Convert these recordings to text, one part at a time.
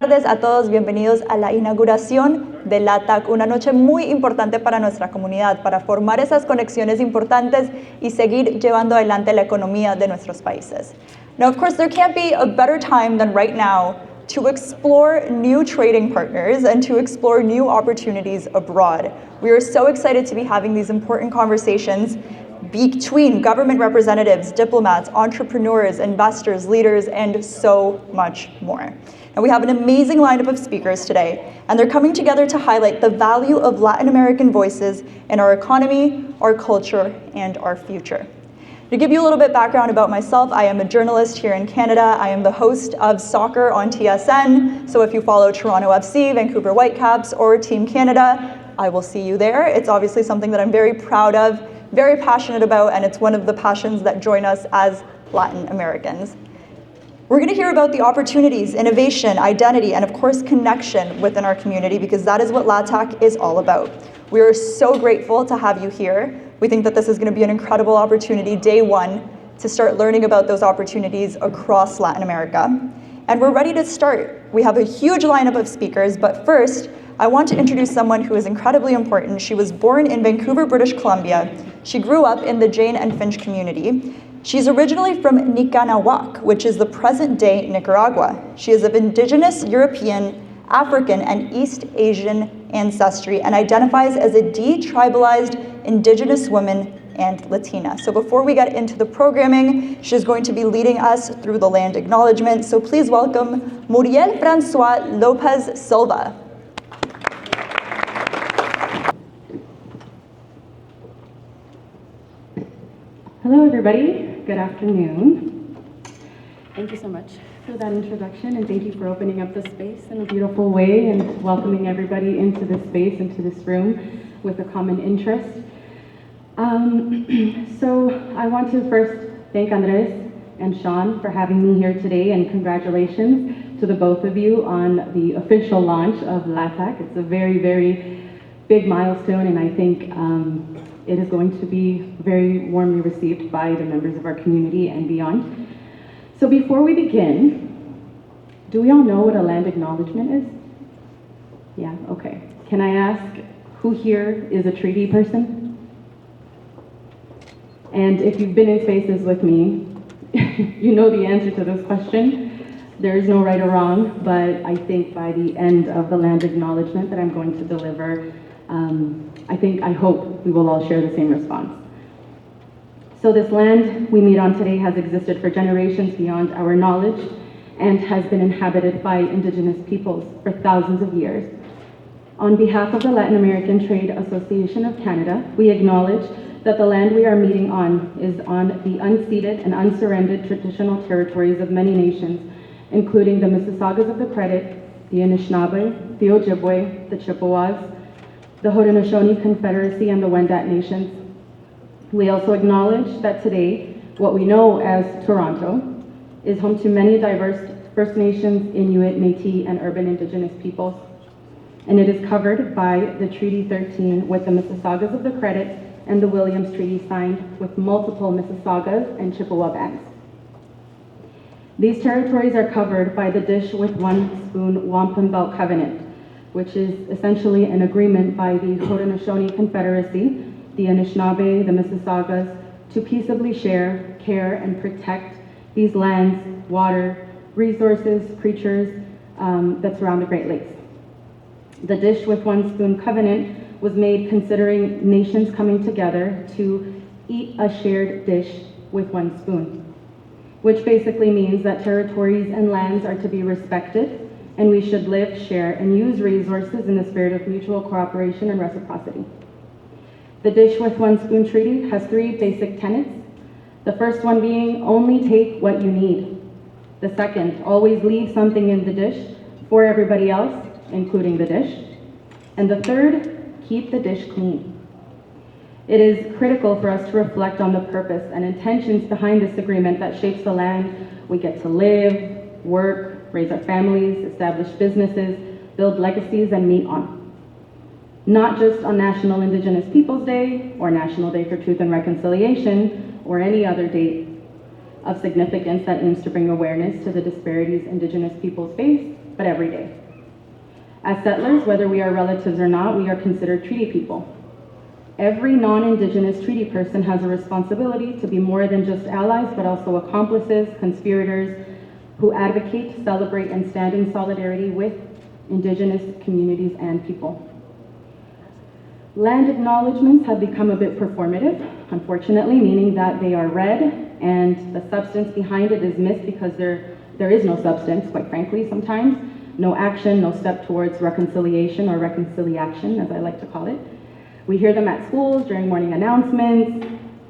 Buenas tardes a todos, bienvenidos a la inauguración de LATAC, una noche muy importante para nuestra comunidad, para formar esas conexiones importantes y seguir llevando adelante la economía de nuestros países. Now, of course, there can't be a better time than right now to explore new trading partners and to explore new opportunities abroad. We are so excited to be having these important conversations between government representatives, diplomats, entrepreneurs, investors, leaders, and so much more. And we have an amazing lineup of speakers today, and they're coming together to highlight the value of Latin American voices in our economy, our culture, and our future. To give you a little bit background about myself, I am a journalist here in Canada. I am the host of Soccer on TSN, so if you follow Toronto FC, Vancouver Whitecaps, or Team Canada, I will see you there. It's obviously something that I'm very proud of, very passionate about, and it's one of the passions that join us as Latin Americans. We're going to hear about the opportunities, innovation, identity, and of course connection within our community, because that is what LATAC is all about. We are so grateful to have you here. We think that this is going to be an incredible opportunity, day one, to start learning about those opportunities across Latin America. And we're ready to start. We have a huge lineup of speakers, but first, I want to introduce someone who is incredibly important. She was born in Vancouver, British Columbia. She grew up in the Jane and Finch community. She's originally from Nicanagua, which is the present-day Nicaragua. She is of Indigenous, European, African, and East Asian ancestry and identifies as a detribalized Indigenous woman and Latina. So before we get into the programming, she's going to be leading us through the land acknowledgement. So please welcome Muriel Françoise López Silva. Hello, everybody. Good afternoon. Thank you so much for that introduction, and thank you for opening up the space in a beautiful way and welcoming everybody into this space, into this room with a common interest. So I want to first thank Andres and Sean for having me here today, and congratulations to the both of you on the official launch of LATAC. It's a very, very big milestone, and I think it is going to be very warmly received by the members of our community and beyond. So before we begin, do we all know what a land acknowledgement is? Yeah, okay. Can I ask who here is a treaty person? And if you've been in spaces with me, you know the answer to this question. There is no right or wrong, but I think by the end of the land acknowledgement that I'm going to deliver, I hope we will all share the same response. So this land we meet on today has existed for generations beyond our knowledge and has been inhabited by Indigenous peoples for thousands of years. On behalf of the Latin American Trade Association of Canada, we acknowledge that the land we are meeting on is on the unceded and unsurrendered traditional territories of many nations, including the Mississaugas of the Credit, the Anishinaabe, the Ojibwe, the Chippewas, the Haudenosaunee Confederacy, and the Wendat Nations. We also acknowledge that today, what we know as Toronto is home to many diverse First Nations, Inuit, Métis, and urban Indigenous peoples. And it is covered by the Treaty 13 with the Mississaugas of the Credit and the Williams Treaty signed with multiple Mississaugas and Chippewa bands. These territories are covered by the Dish with One Spoon Wampum Belt Covenant, which is essentially an agreement by the Haudenosaunee Confederacy, the Anishinaabe, the Mississaugas, to peaceably share, care, and protect these lands, water, resources, creatures that surround the Great Lakes. The Dish with One Spoon Covenant was made considering nations coming together to eat a shared dish with one spoon, which basically means that territories and lands are to be respected, and we should live, share, and use resources in the spirit of mutual cooperation and reciprocity. The Dish with One Spoon Treaty has three basic tenets. The first one being only take what you need. The second, always leave something in the dish for everybody else, including the dish. And the third, keep the dish clean. It is critical for us to reflect on the purpose and intentions behind this agreement that shapes the land we get to live, work, raise our families, establish businesses, build legacies, and meet on. Not just on National Indigenous Peoples Day or National Day for Truth and Reconciliation or any other date of significance that aims to bring awareness to the disparities Indigenous peoples face but every day. As settlers, whether we are relatives or not, we are considered treaty people. Every non-Indigenous treaty person has a responsibility to be more than just allies, but also accomplices, conspirators, who advocate, celebrate, and stand in solidarity with Indigenous communities and people. Land acknowledgements have become a bit performative, unfortunately, meaning that they are read and the substance behind it is missed because there is no substance, quite frankly, sometimes. No action, no step towards reconciliation or reconciliation, as I like to call it. We hear them at schools during morning announcements.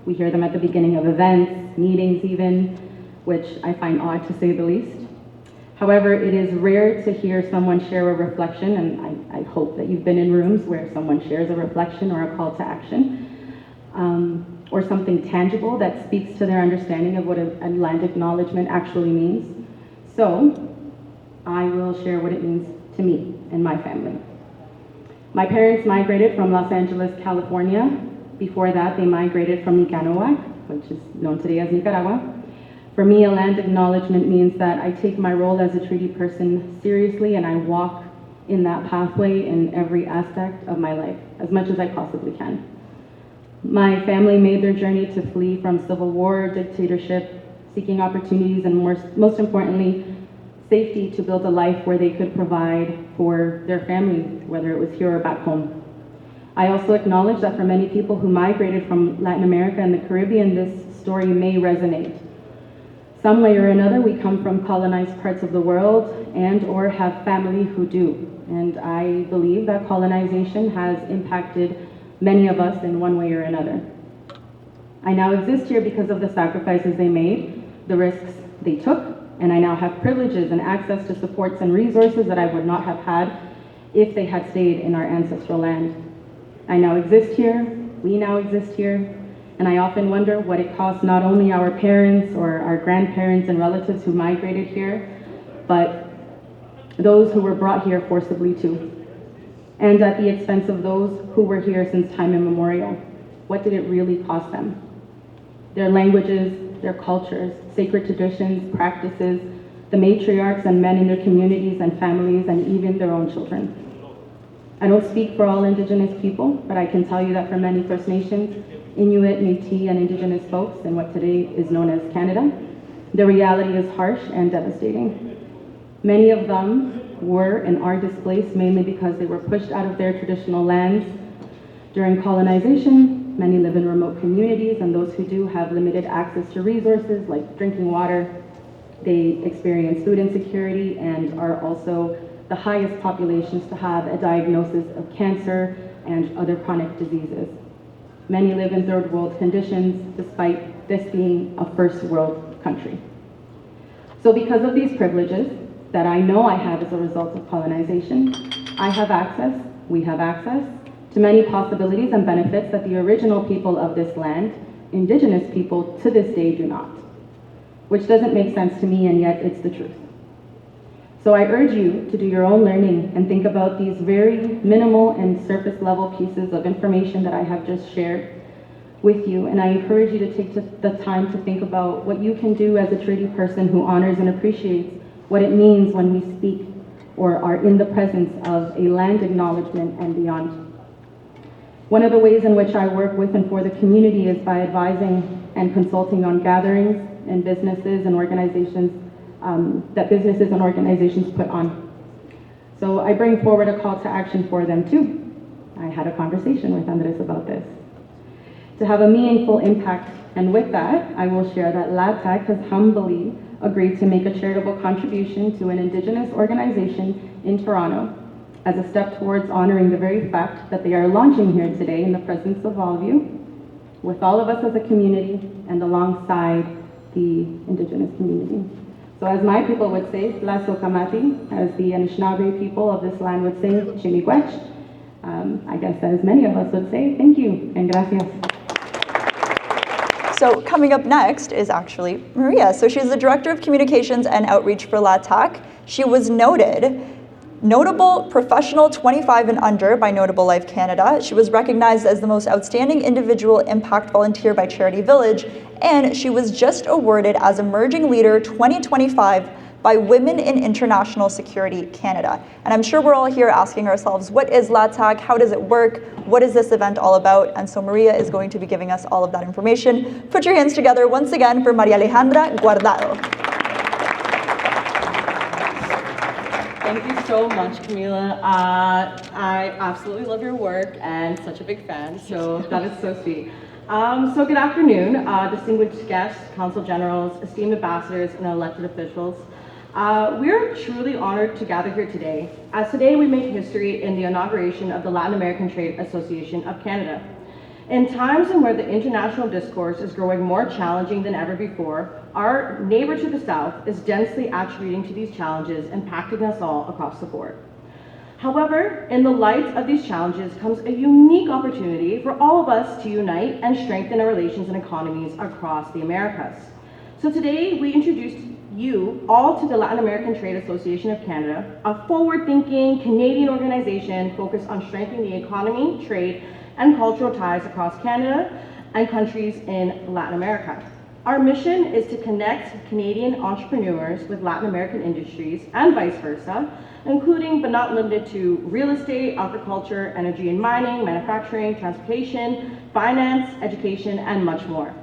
We hear them at the beginning of events, meetings even, which I find odd to say the least. However, it is rare to hear someone share a reflection, and I hope that you've been in rooms where someone shares a reflection or a call to action, or something tangible that speaks to their understanding of what a land acknowledgement actually means. So, I will share what it means to me and my family. My parents migrated from Los Angeles, California. Before that, they migrated from Nicaragua, which is known today as Nicaragua. For me, a land acknowledgement means that I take my role as a treaty person seriously and I walk in that pathway in every aspect of my life, as much as I possibly can. My family made their journey to flee from civil war, dictatorship, seeking opportunities, and most importantly, safety to build a life where they could provide for their family, whether it was here or back home. I also acknowledge that for many people who migrated from Latin America and the Caribbean, this story may resonate. Some way or another, we come from colonized parts of the world and or have family who do. And I believe that colonization has impacted many of us in one way or another. I now exist here because of the sacrifices they made, the risks they took, and I now have privileges and access to supports and resources that I would not have had if they had stayed in our ancestral land. I now exist here, we now exist here, and I often wonder what it cost not only our parents or our grandparents and relatives who migrated here, but those who were brought here forcibly too, and at the expense of those who were here since time immemorial. What did it really cost them? Their languages, their cultures, sacred traditions, practices, the matriarchs and men in their communities and families, and even their own children. I don't speak for all Indigenous people, but I can tell you that for many First Nations, Inuit, Métis, and Indigenous folks in what today is known as Canada, the reality is harsh and devastating. Many of them were and are displaced mainly because they were pushed out of their traditional lands during colonization. Many live in remote communities, and those who do have limited access to resources like drinking water. They experience food insecurity and are also the highest populations to have a diagnosis of cancer and other chronic diseases. Many live in third world conditions, despite this being a first world country. So because of these privileges that I know I have as a result of colonization, I have access, we have access, to many possibilities and benefits that the original people of this land, Indigenous people, to this day do not. Which doesn't make sense to me, and yet it's the truth. So I urge you to do your own learning and think about these very minimal and surface level pieces of information that I have just shared with you, and I encourage you to take the time to think about what you can do as a treaty person who honors and appreciates what it means when we speak or are in the presence of a land acknowledgement and beyond. One of the ways in which I work with and for the community is by advising and consulting on gatherings and businesses and organizations that businesses and organizations put on. So I bring forward a call to action for them too. I had a conversation with Andres about this. To have a meaningful impact, and with that, I will share that LATAC has humbly agreed to make a charitable contribution to an Indigenous organization in Toronto as a step towards honoring the very fact that they are launching here today in the presence of all of you, with all of us as a community and alongside the Indigenous community. So as my people would say, Lasso Kamati, as the Anishinaabe people of this land would say, Chimiigwech. I guess as many of us would say, thank you and gracias. So coming up next is actually María. So she's the Director of Communications and Outreach for LATAC. She was Notable Professional 25 and Under by Notable Life Canada. She was recognized as the most outstanding individual impact volunteer by Charity Village, and she was just awarded as Emerging Leader 2025 by Women in International Security Canada. And I'm sure we're all here asking ourselves, what is LATAC? How does it work? What is this event all about? And so Maria is going to be giving us all of that information. Put your hands together once again for María Alejandra Guardado. Thank you so much, Camila. I absolutely love your work and such a big fan, so that is so sweet. So good afternoon, distinguished guests, council generals, esteemed ambassadors, and elected officials. We're truly honored to gather here today, as today we make history in the inauguration of the Latin American Trade Association of Canada. In times in where the international discourse is growing more challenging than ever before, our neighbor to the south is densely attributing to these challenges impacting us all across the board. However, in the light of these challenges comes a unique opportunity for all of us to unite and strengthen our relations and economies across the Americas. So today we introduced you all to the Latin American Trade Association of Canada, a forward-thinking Canadian organization focused on strengthening the economy, trade, and cultural ties across Canada and countries in Latin America. Our mission is to connect Canadian entrepreneurs with Latin American industries and vice versa, including but not limited to real estate, agriculture, energy and mining, manufacturing, transportation, finance, education, and much more.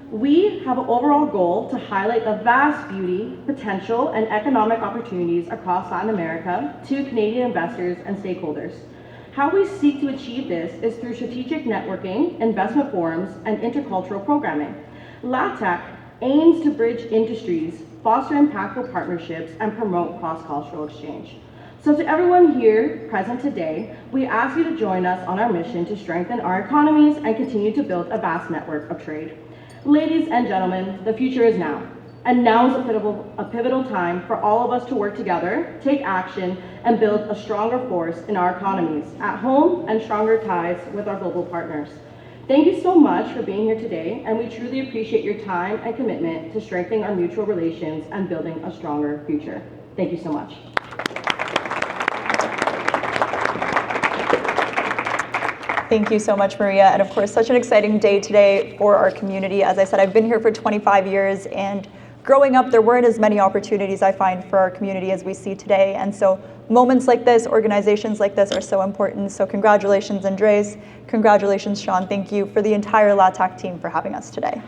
We have an overall goal to highlight the vast beauty, potential, and economic opportunities across Latin America to Canadian investors and stakeholders. How we seek to achieve this is through strategic networking, investment forums, and intercultural programming. LATAC aims to bridge industries, foster impactful partnerships, and promote cross-cultural exchange. So to everyone here present today, we ask you to join us on our mission to strengthen our economies and continue to build a vast network of trade. Ladies and gentlemen, the future is now. And now is a pivotal time for all of us to work together, take action, and build a stronger force in our economies at home and stronger ties with our global partners. Thank you so much for being here today, and we truly appreciate your time and commitment to strengthening our mutual relations and building a stronger future. Thank you so much. Thank you so much, Maria. And of course, such an exciting day today for our community. As I said, I've been here for 25 years, and growing up, there weren't as many opportunities I find for our community as we see today. And so moments like this, organizations like this are so important. So congratulations, Andres. Congratulations, Sean. Thank you for the entire LATAC team for having us today.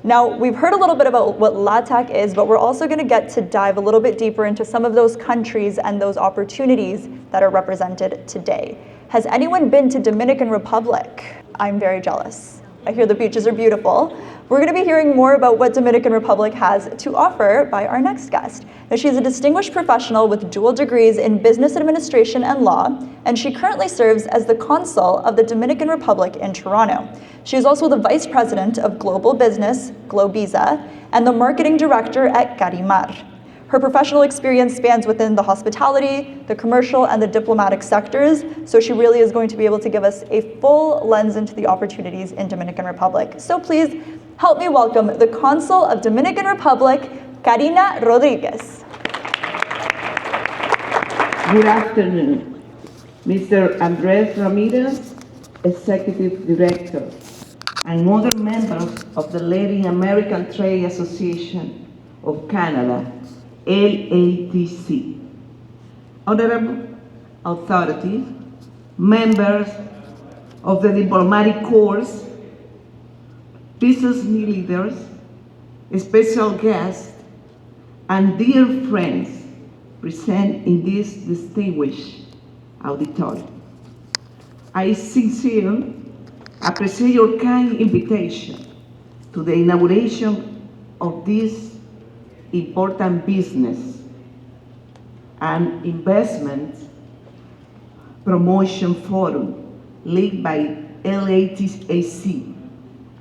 Now, we've heard a little bit about what LATAC is, but we're also going to get to dive a little bit deeper into some of those countries and those opportunities that are represented today. Has anyone been to Dominican Republic? I'm very jealous. I hear the beaches are beautiful. We're going to be hearing more about what Dominican Republic has to offer by our next guest. Now, she's a distinguished professional with dual degrees in business administration and law, and she currently serves as the consul of the Dominican Republic in Toronto. She is also the vice president of global business, Globisa, and the marketing director at Carimar. Her professional experience spans within the hospitality, the commercial, and the diplomatic sectors, so she really is going to be able to give us a full lens into the opportunities in Dominican Republic. So please help me welcome the Consul of Dominican Republic, Karina Rodriguez. Good afternoon. Mr. Andres Ramirez, Executive Director, and other members of the Latin American Trade Association of Canada, LATC. Honorable authorities, members of the diplomatic corps, business leaders, special guests, and dear friends present in this distinguished auditorium. I sincerely appreciate your kind invitation to the inauguration of this important business and investment promotion forum led by LATAC,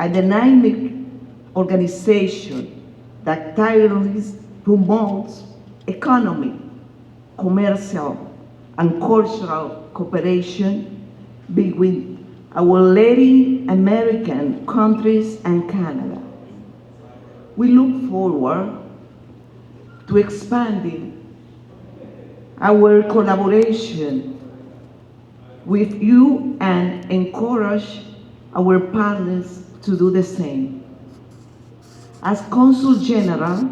a dynamic organization that tirelessly promotes economic, commercial, and cultural cooperation between our Latin American countries and Canada. We look forward to expanding our collaboration with you and encourage our partners to do the same. As Consul General,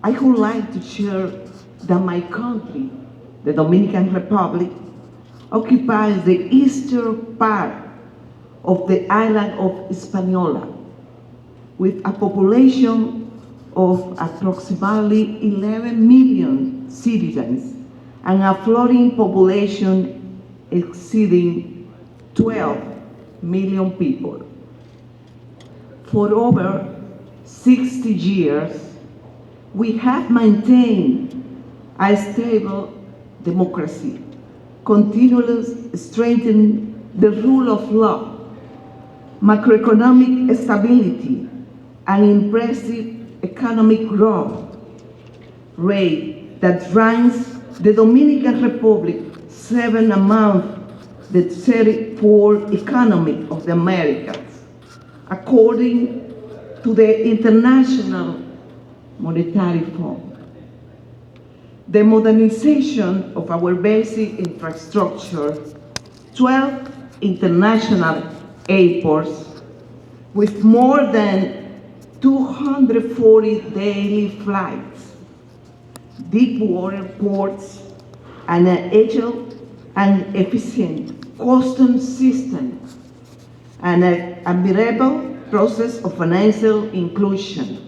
I would like to share that my country, the Dominican Republic, occupies the eastern part of the island of Hispaniola, with a population of approximately 11 million citizens and a floating population exceeding 12 million people. For over 60 years, we have maintained a stable democracy, continuously strengthening the rule of law, macroeconomic stability, and impressive economic growth rate that ranks the Dominican Republic seventh among the 34 economies of the Americas, according to the International Monetary Fund. The modernization of our basic infrastructure, 12 international airports with more than 240 daily flights, deep water ports, and an agile and efficient customs system, and an admirable process of financial inclusion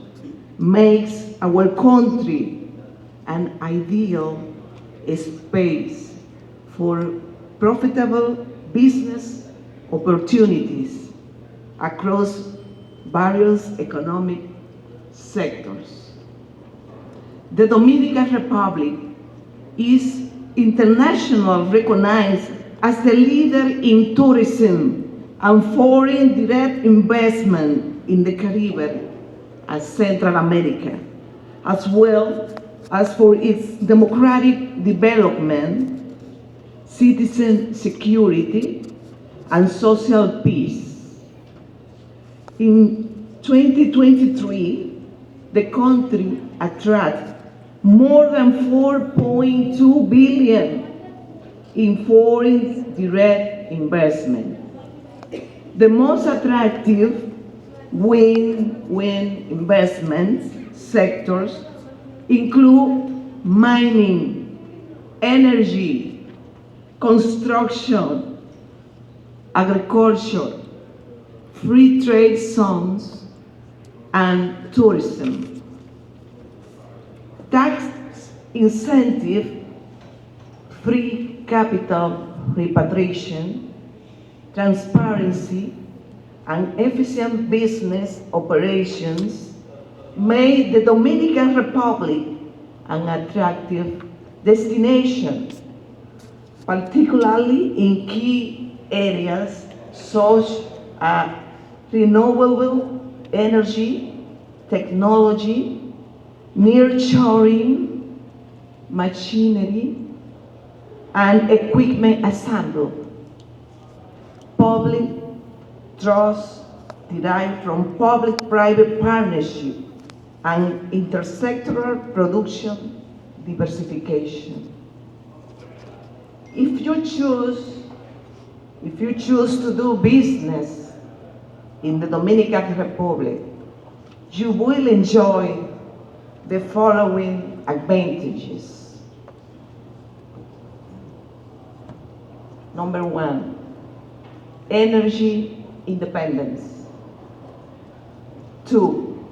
makes our country an ideal space for profitable business opportunities across various economic sectors. The Dominican Republic is internationally recognized as the leader in tourism and foreign direct investment in the Caribbean and Central America, as well as for its democratic development, citizen security, and social peace. In 2023, the country attracted more than 4.2 billion in foreign direct investment. The most attractive win-win investment sectors include mining, energy, construction, agriculture, free trade zones, and tourism. Tax incentive, free capital repatriation, transparency, and efficient business operations made the Dominican Republic an attractive destination, particularly in key areas such as renewable energy, technology, nearshoring, machinery, and equipment assembly. Public trust derived from public-private partnership and intersectoral production diversification. If you choose to do business in the Dominican Republic, you will enjoy the following advantages. Number one, energy independence. 2,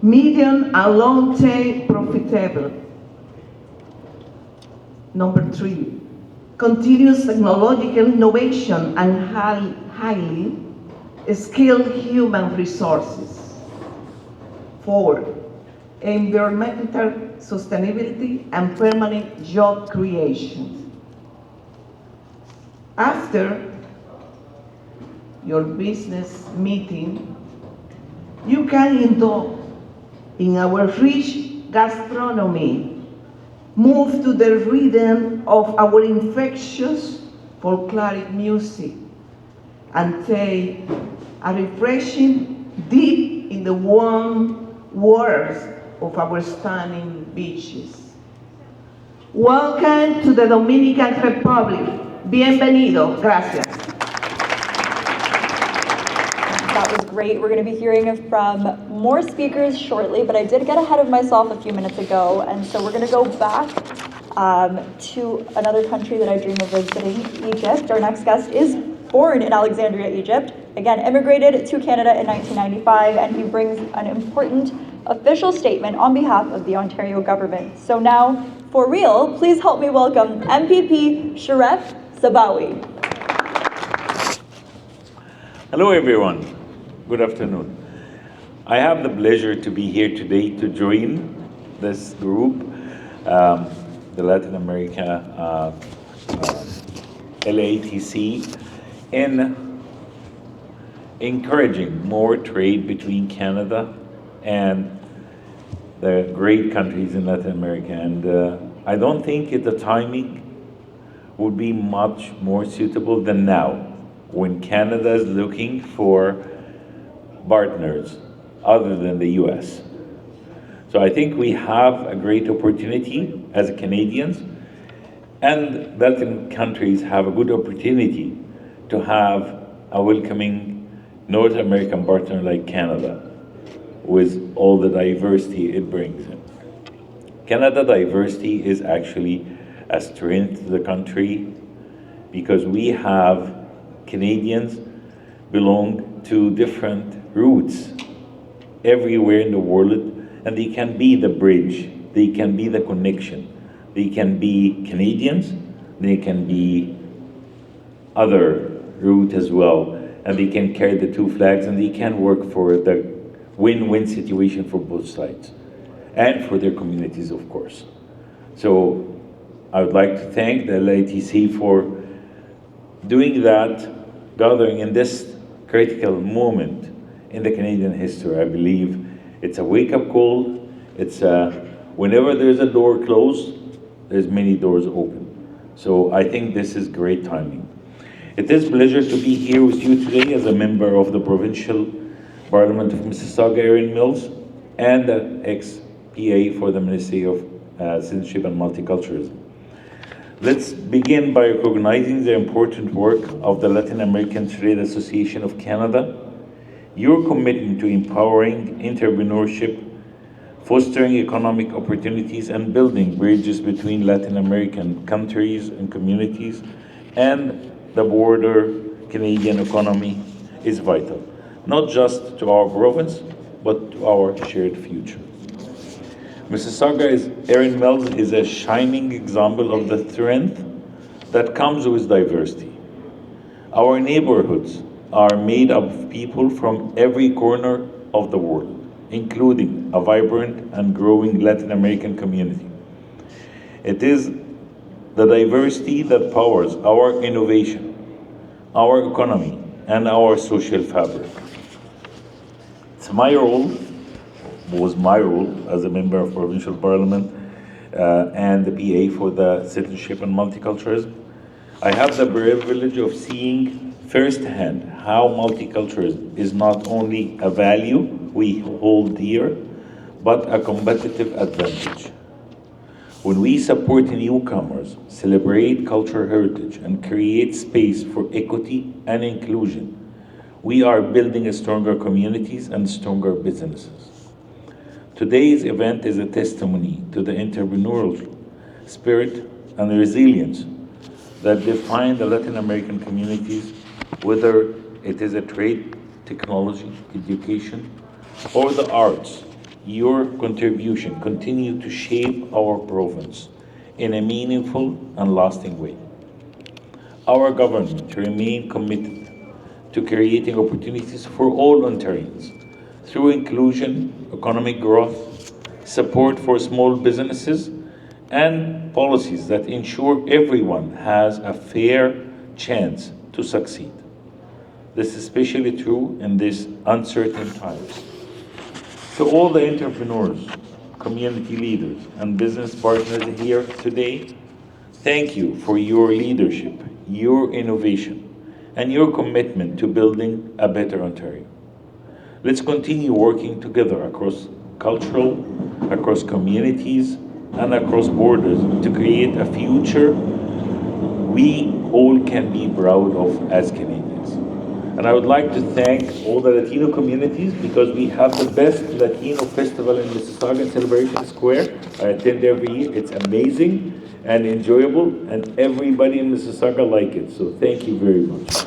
medium and long-term profitable. Number 3, continuous technological innovation and highly skilled human resources. 4, environmental sustainability and permanent job creation. After your business meeting, you can indulge in our rich gastronomy, move to the rhythm of our infectious folkloric music, and take a refreshing dip in the warm waters of our stunning beaches. Welcome to the Dominican Republic. Bienvenido. Gracias. That was great. We're going to be hearing from more speakers shortly, but I did get ahead of myself a few minutes ago, and so we're going to go back to another country that I dream of visiting, Egypt. Our next guest is born in Alexandria, Egypt. Again, immigrated to Canada in 1995, and he brings an important official statement on behalf of the Ontario government. So now, for real, please help me welcome MPP Sheref Sabawy. Hello everyone, good afternoon. I have the pleasure to be here today to join this group, the Latin America LATC, in encouraging more trade between Canada and the great countries in Latin America. And I don't think the timing would be much more suitable than now, when Canada is looking for partners other than the US. So I think we have a great opportunity as Canadians, and Latin countries have a good opportunity to have a welcoming North American partner like Canada, with all the diversity it brings in. Canada diversity is actually a strength to the country, because we have Canadians belong to different roots everywhere in the world, and they can be the bridge, they can be the connection. They can be Canadians, they can be other root as well, and they can carry the two flags, and they can work for the win-win situation for both sides, and for their communities, of course. So I would like to thank the LATC for doing that, gathering in this critical moment in the Canadian history. I believe it's a wake-up call. It's whenever there's a door closed, there's many doors open. So I think this is great timing. It is a pleasure to be here with you today as a member of the Provincial Parliament of Mississauga, Erin Mills, and the ex-PA for the Ministry of Citizenship and Multiculturalism. Let's begin by recognizing the important work of the Latin American Trade Association of Canada. Your commitment to empowering entrepreneurship, fostering economic opportunities, and building bridges between Latin American countries and communities and the broader Canadian economy is vital, not just to our province, but to our shared future. Erin Mills is a shining example of the strength that comes with diversity. Our neighborhoods are made up of people from every corner of the world, including a vibrant and growing Latin American community. It is the diversity that powers our innovation, our economy, and our social fabric. It's my role, was my role as a member of Provincial Parliament and the PA for the Citizenship and Multiculturalism. I have the privilege of seeing firsthand how multiculturalism is not only a value we hold dear, but a competitive advantage. When we support newcomers, celebrate cultural heritage, and create space for equity and inclusion, we are building stronger communities and stronger businesses. Today's event is a testimony to the entrepreneurial spirit and resilience that define the Latin American communities, whether it is a trade, technology, education, or the arts. Your contribution continue to shape our province in a meaningful and lasting way. Our government remain committed to creating opportunities for all Ontarians through inclusion, economic growth, support for small businesses, and policies that ensure everyone has a fair chance to succeed. This is especially true in these uncertain times. To all the entrepreneurs, community leaders, and business partners here today, thank you for your leadership, your innovation, and your commitment to building a better Ontario. Let's continue working together across cultural, across communities, and across borders to create a future we all can be proud of as Canadians. And I would like to thank all the Latino communities because we have the best Latino festival in Mississauga in Celebration Square. I attend every year. It's amazing and enjoyable, and everybody in Mississauga like it. So thank you very much.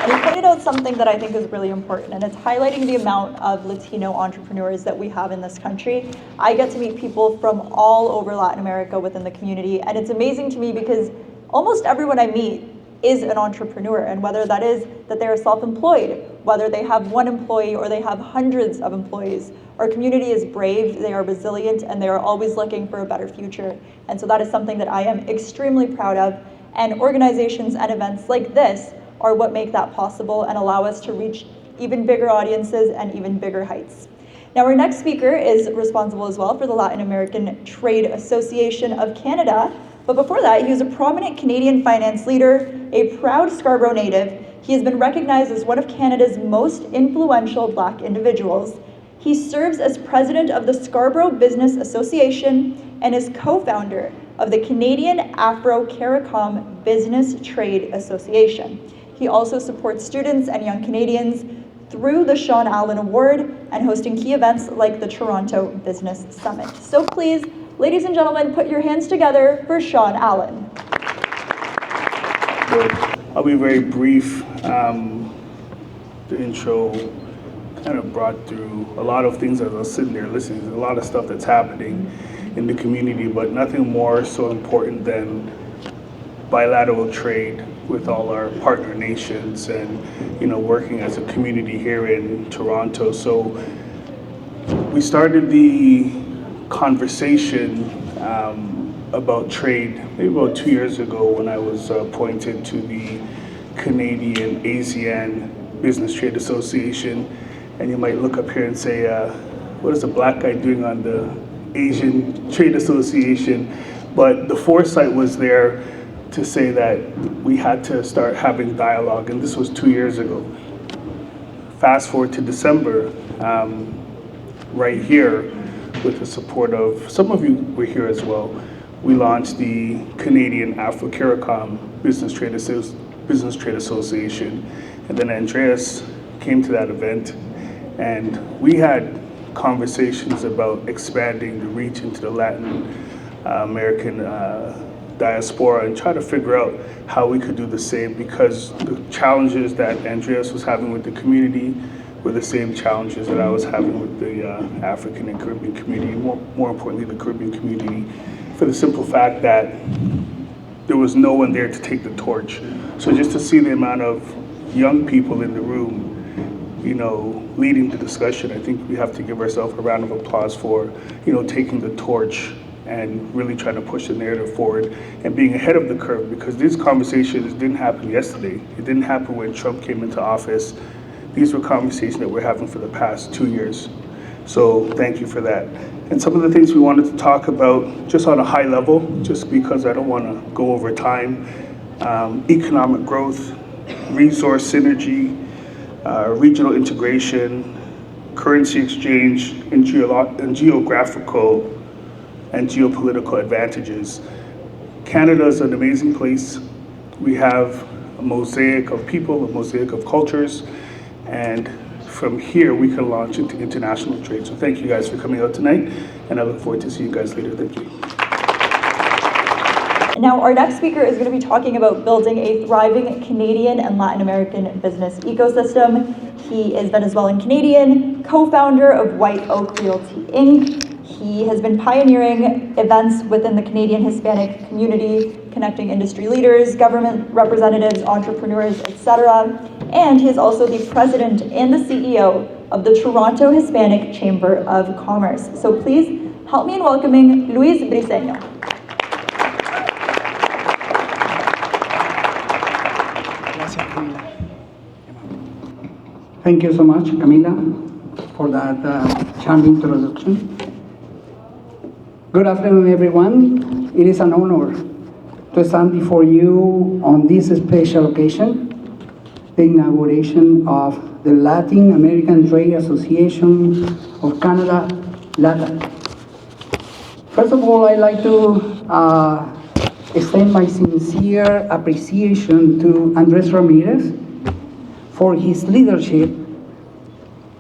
And you pointed out something that I think is really important, and it's highlighting the amount of Latino entrepreneurs that we have in this country. I get to meet people from all over Latin America within the community, and it's amazing to me because almost everyone I meet is an entrepreneur, and whether that is that they're self-employed, whether they have one employee or they have hundreds of employees, our community is brave, they are resilient, and they are always looking for a better future. And so that is something that I am extremely proud of, and organizations and events like this are what make that possible and allow us to reach even bigger audiences and even bigger heights. Now our next speaker is responsible as well for the Latin American Trade Association of Canada, but before that he was a prominent Canadian finance leader, a proud Scarborough native. He has been recognized as one of Canada's most influential Black individuals. He serves as president of the Scarborough Business Association and is co-founder of the Canadian Afro-CARICOM Business Trade Association. He also supports students and young Canadians through the Sean Allen Award and hosting key events like the Toronto Business Summit. So please, ladies and gentlemen, put your hands together for Sean Allen. I'll be very brief. The intro kind of brought through a lot of things as I was sitting there listening. There's a lot of stuff that's happening in the community, but nothing more so important than bilateral trade with all our partner nations and, you know, working as a community here in Toronto. So we started the conversation about trade maybe about 2 years ago when I was appointed to the Canadian ASEAN Business Trade Association. And you might look up here and say, what is a Black guy doing on the Asian Trade Association? But the foresight was there to say that we had to start having dialogue, and this was 2 years ago. Fast forward to December, right here, with the support of, some of you were here as well, we launched the Canadian Afro-CARICOM Business Trade Association. And then Andreas came to that event, and we had conversations about expanding the reach into the Latin American diaspora and try to figure out how we could do the same, because the challenges that Andreas was having with the community were the same challenges that I was having with the African and Caribbean community, more importantly the Caribbean community, for the simple fact that there was no one there to take the torch. So just to see the amount of young people in the room, you know, leading the discussion, I think we have to give ourselves a round of applause for, you know, taking the torch and really trying to push the narrative forward and being ahead of the curve, because these conversations didn't happen yesterday. It didn't happen when Trump came into office. These were conversations that we're having for the past 2 years. So thank you for that. And some of the things we wanted to talk about just on a high level, just because I don't want to go over time, economic growth, resource synergy, regional integration, currency exchange, and geographical and geopolitical advantages. Canada is an amazing place. We have a mosaic of people, a mosaic of cultures, and from here we can launch into international trade. So thank you guys for coming out tonight, and I look forward to seeing you guys later. Thank you. Now our next speaker is going to be talking about building a thriving Canadian and Latin American business ecosystem. He is Venezuelan Canadian, co-founder of White Oak Realty Inc. He has been pioneering events within the Canadian Hispanic community, connecting industry leaders, government representatives, entrepreneurs, etc. And he is also the president and the CEO of the Toronto Hispanic Chamber of Commerce. So please help me in welcoming Luis Briceño. Thank you so much, Camila, for that charming introduction. Good afternoon, everyone. It is an honor to stand before you on this special occasion, the inauguration of the Latin American Trade Association of Canada, LATAC. First of all, I'd like to extend my sincere appreciation to Andres Ramirez for his leadership,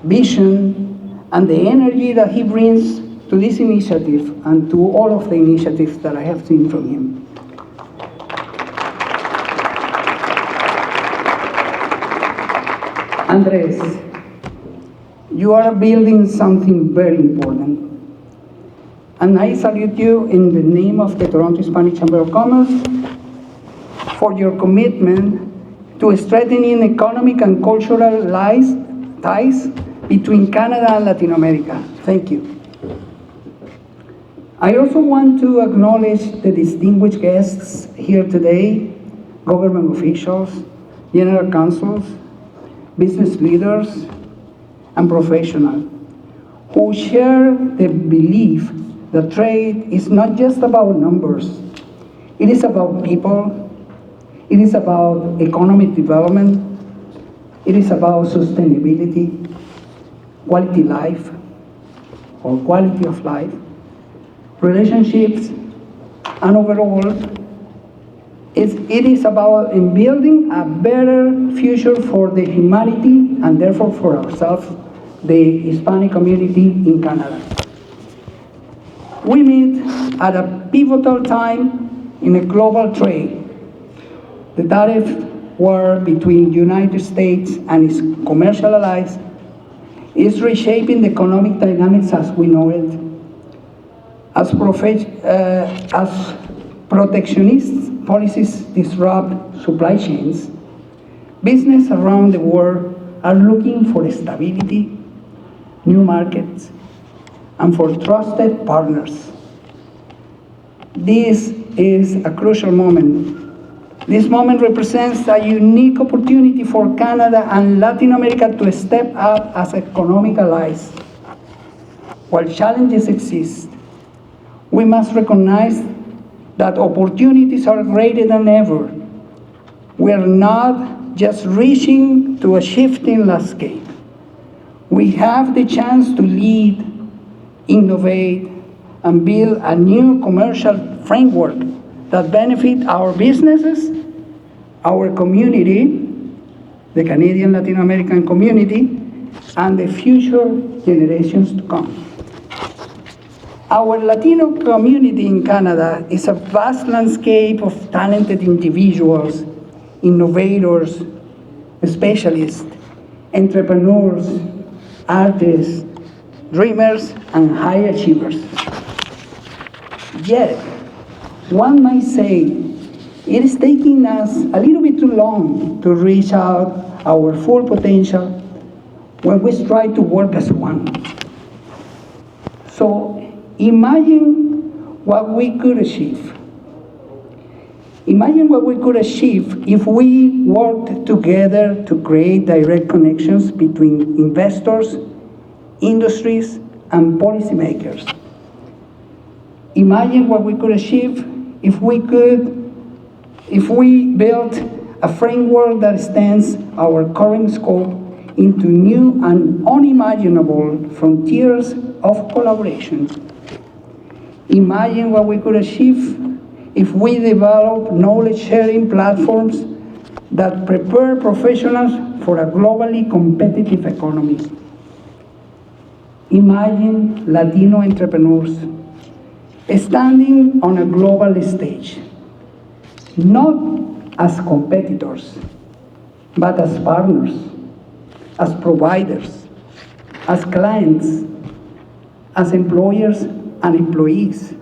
vision, and the energy that he brings to this initiative and to all of the initiatives that I have seen from him. Andres, you are building something very important. And I salute you in the name of the Toronto Hispanic Chamber of Commerce for your commitment to strengthening economic and cultural ties between Canada and Latin America. Thank you. I also want to acknowledge the distinguished guests here today, government officials, general counsels, business leaders, and professionals who share the belief that trade is not just about numbers. It is about people. It is about economic development. It is about sustainability, quality life, or quality of life, relationships, and overall, it is about in building a better future for the humanity and therefore for ourselves, the Hispanic community in Canada. We meet at a pivotal time in a global trade. The tariff war between the United States and its commercial allies is reshaping the economic dynamics as we know it. As protectionist policies disrupt supply chains, business around the world are looking for stability, new markets, and for trusted partners. This is a crucial moment. This moment represents a unique opportunity for Canada and Latin America to step up as economic allies. While challenges exist, we must recognize that opportunities are greater than ever. We are not just reaching to a shifting landscape. We have the chance to lead, innovate, and build a new commercial framework that benefits our businesses, our community, the Canadian Latin American community, and the future generations to come. Our Latino community in Canada is a vast landscape of talented individuals, innovators, specialists, entrepreneurs, artists, dreamers, and high achievers. Yet, one might say it is taking us a little bit too long to reach out our full potential when we strive to work as one. So imagine what we could achieve. Imagine what we could achieve if we worked together to create direct connections between investors, industries, and policymakers. Imagine what we could achieve if we built a framework that extends our current scope into new and unimaginable frontiers of collaboration. Imagine what we could achieve if we develop knowledge-sharing platforms that prepare professionals for a globally competitive economy. Imagine Latino entrepreneurs standing on a global stage, not as competitors, but as partners, as providers, as clients, as employers and employees,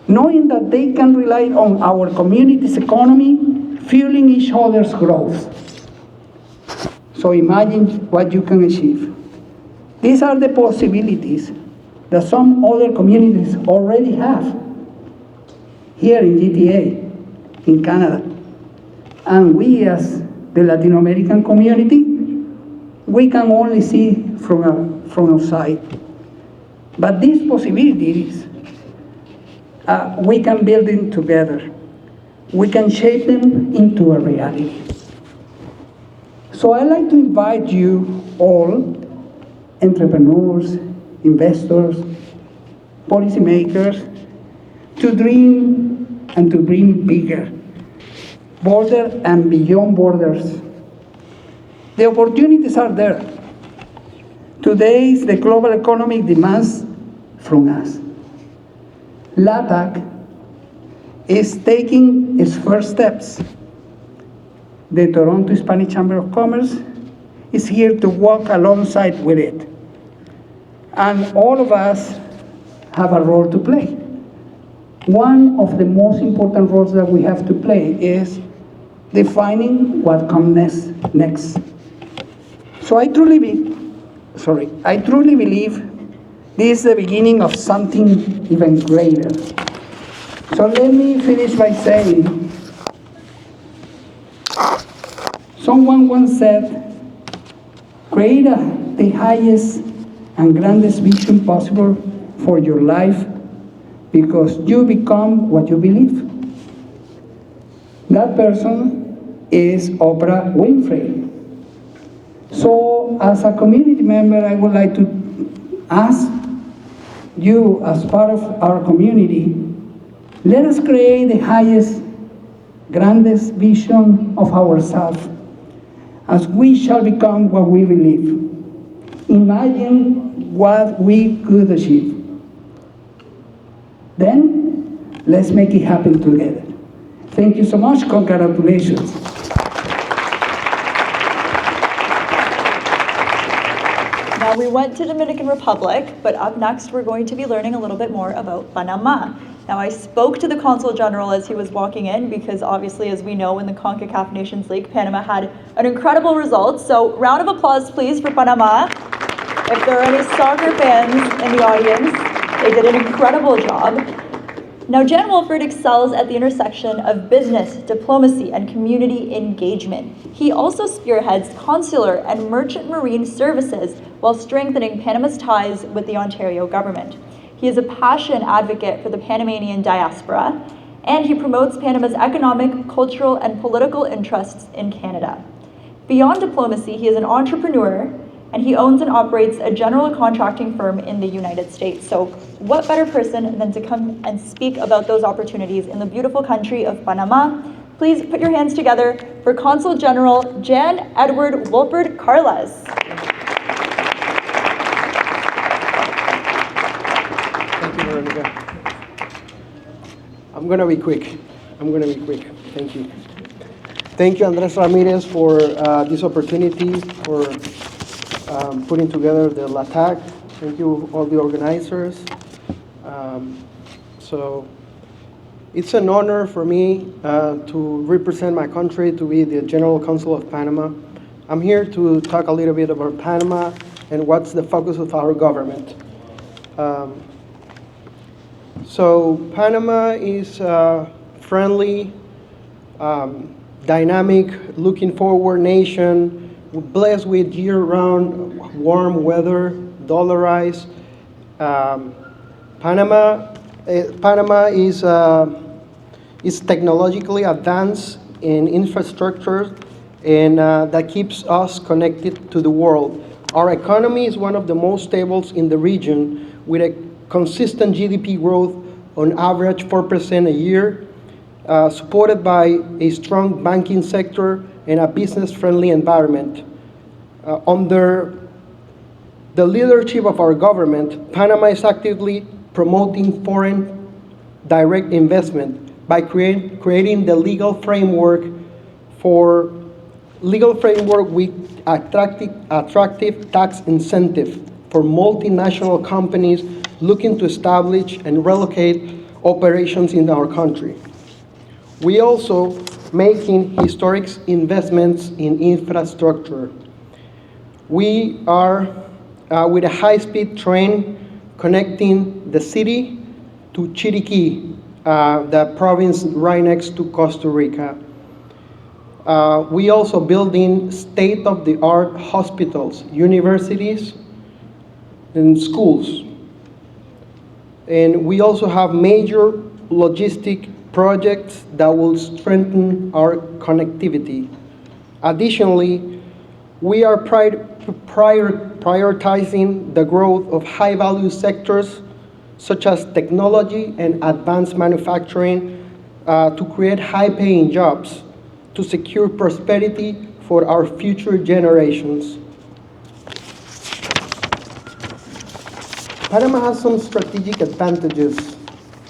knowing that they can rely on our community's economy, fueling each other's growth. So imagine what you can achieve. These are the possibilities that some other communities already have here in GTA, in Canada. And we as the Latin American community, we can only see from outside. But these possibilities, we can build them together. We can shape them into a reality. So I'd like to invite you all, entrepreneurs, investors, policymakers, to dream and to dream bigger, border and beyond borders. The opportunities are there. Today, the global economy demands from us. LATAC is taking its first steps. The Toronto Hispanic Chamber of Commerce is here to walk alongside with it. And all of us have a role to play. One of the most important roles that we have to play is defining what comes next. So I truly believe this is the beginning of something even greater. So let me finish by saying, someone once said, create the highest and grandest vision possible for your life because you become what you believe. That person is Oprah Winfrey. So as a community member, I would like to ask you as part of our community, let us create the highest, grandest vision of ourselves as we shall become what we believe. Imagine what we could achieve. Then, let's make it happen together. Thank you so much. Congratulations. Now we went to Dominican Republic, but up next we're going to be learning a little bit more about Panama. Now I spoke to the Consul General as he was walking in because obviously, as we know, in the CONCACAF Nations League, Panama had an incredible result. So round of applause please for Panama. If there are any soccer fans in the audience, they did an incredible job. Now Jan Wilford excels at the intersection of business, diplomacy, and community engagement. He also spearheads consular and merchant marine services while strengthening Panama's ties with the Ontario government. He is a passionate advocate for the Panamanian diaspora, and he promotes Panama's economic, cultural, and political interests in Canada. Beyond diplomacy, he is an entrepreneur, and he owns and operates a general contracting firm in the United States. So what better person than to come and speak about those opportunities in the beautiful country of Panama? Please put your hands together for Consul General Jan Edward Wolford Carles. Thank you, Veronica. I'm gonna be quick. Thank you. Thank you, Andres Ramirez, for this opportunity, for putting together the LATAC. Thank you, all the organizers. So it's an honor for me to represent my country, to be the General Consul of Panama. I'm here to talk a little bit about Panama and what's the focus of our government. So Panama is a friendly, dynamic, looking forward nation, blessed with year-round warm weather, dollarized. Panama is technologically advanced in infrastructure, and that keeps us connected to the world. Our economy is one of the most stable in the region, with a consistent GDP growth on average 4% a year, supported by a strong banking sector and a business-friendly environment. Under the leadership of our government, Panama is actively promoting foreign direct investment by creating the legal framework with attractive tax incentive for multinational companies looking to establish and relocate operations in our country. We also making historic investments in infrastructure. We are with a high-speed train connecting the city to Chiriquí, the province right next to Costa Rica. We also building state-of-the-art hospitals, universities, and schools. And we also have major logistic projects that will strengthen our connectivity. Additionally, we are prioritizing the growth of high-value sectors such as technology and advanced manufacturing to create high-paying jobs, to secure prosperity for our future generations. Panama has some strategic advantages.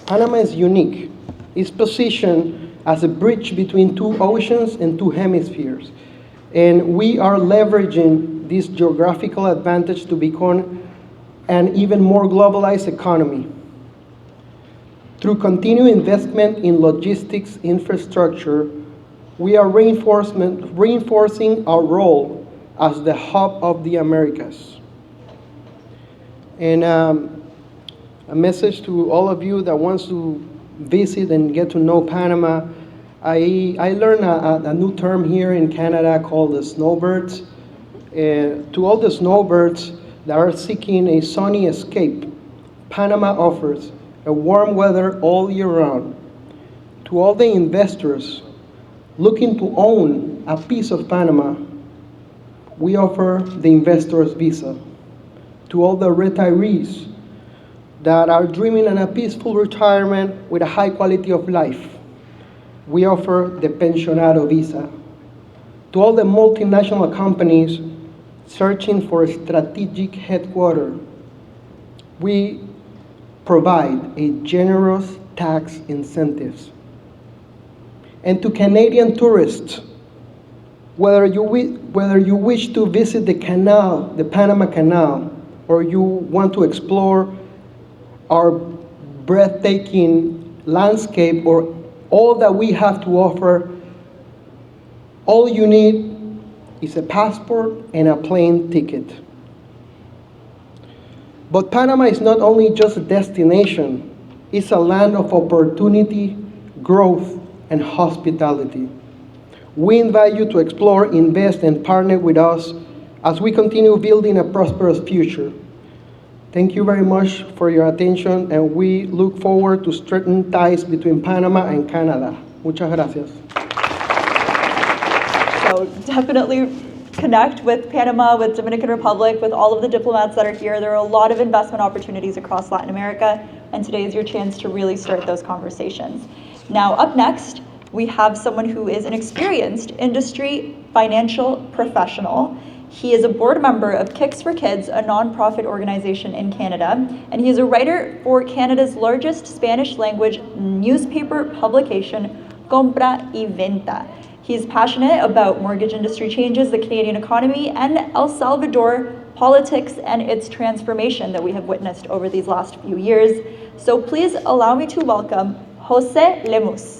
Panama is unique. It's positioned as a bridge between two oceans and two hemispheres. And we are leveraging this geographical advantage to become an even more globalized economy. Through continued investment in logistics infrastructure, we are reinforcing our role as the hub of the Americas. And a message to all of you that wants to visit and get to know Panama, I learned a new term here in Canada called the snowbirds. To all the snowbirds that are seeking a sunny escape, Panama offers a warm weather all year round. To all the investors looking to own a piece of Panama, we offer the investor's visa. To all the retirees that are dreaming of a peaceful retirement with a high quality of life, we offer the pensionado visa. To all the multinational companies searching for a strategic headquarters, we provide a generous tax incentives. And to Canadian tourists, whether you wish to visit the canal, the Panama Canal, or you want to explore our breathtaking landscape or all that we have to offer, all you need is a passport and a plane ticket. But Panama is not only just a destination, it's a land of opportunity, growth, and hospitality. We invite you to explore, invest, and partner with us as we continue building a prosperous future. Thank you very much for your attention, and we look forward to strengthening ties between Panama and Canada. Muchas gracias. So definitely connect with Panama, with Dominican Republic, with all of the diplomats that are here. There are a lot of investment opportunities across Latin America, and today is your chance to really start those conversations. Now, up next, we have someone who is an experienced industry financial professional. He is a board member of Kicks for Kids, a nonprofit organization in Canada, and he is a writer for Canada's largest Spanish language newspaper publication, Compra y Venta. He's passionate about mortgage industry changes, the Canadian economy, and El Salvador politics and its transformation that we have witnessed over these last few years. So please allow me to welcome Jose Lemus.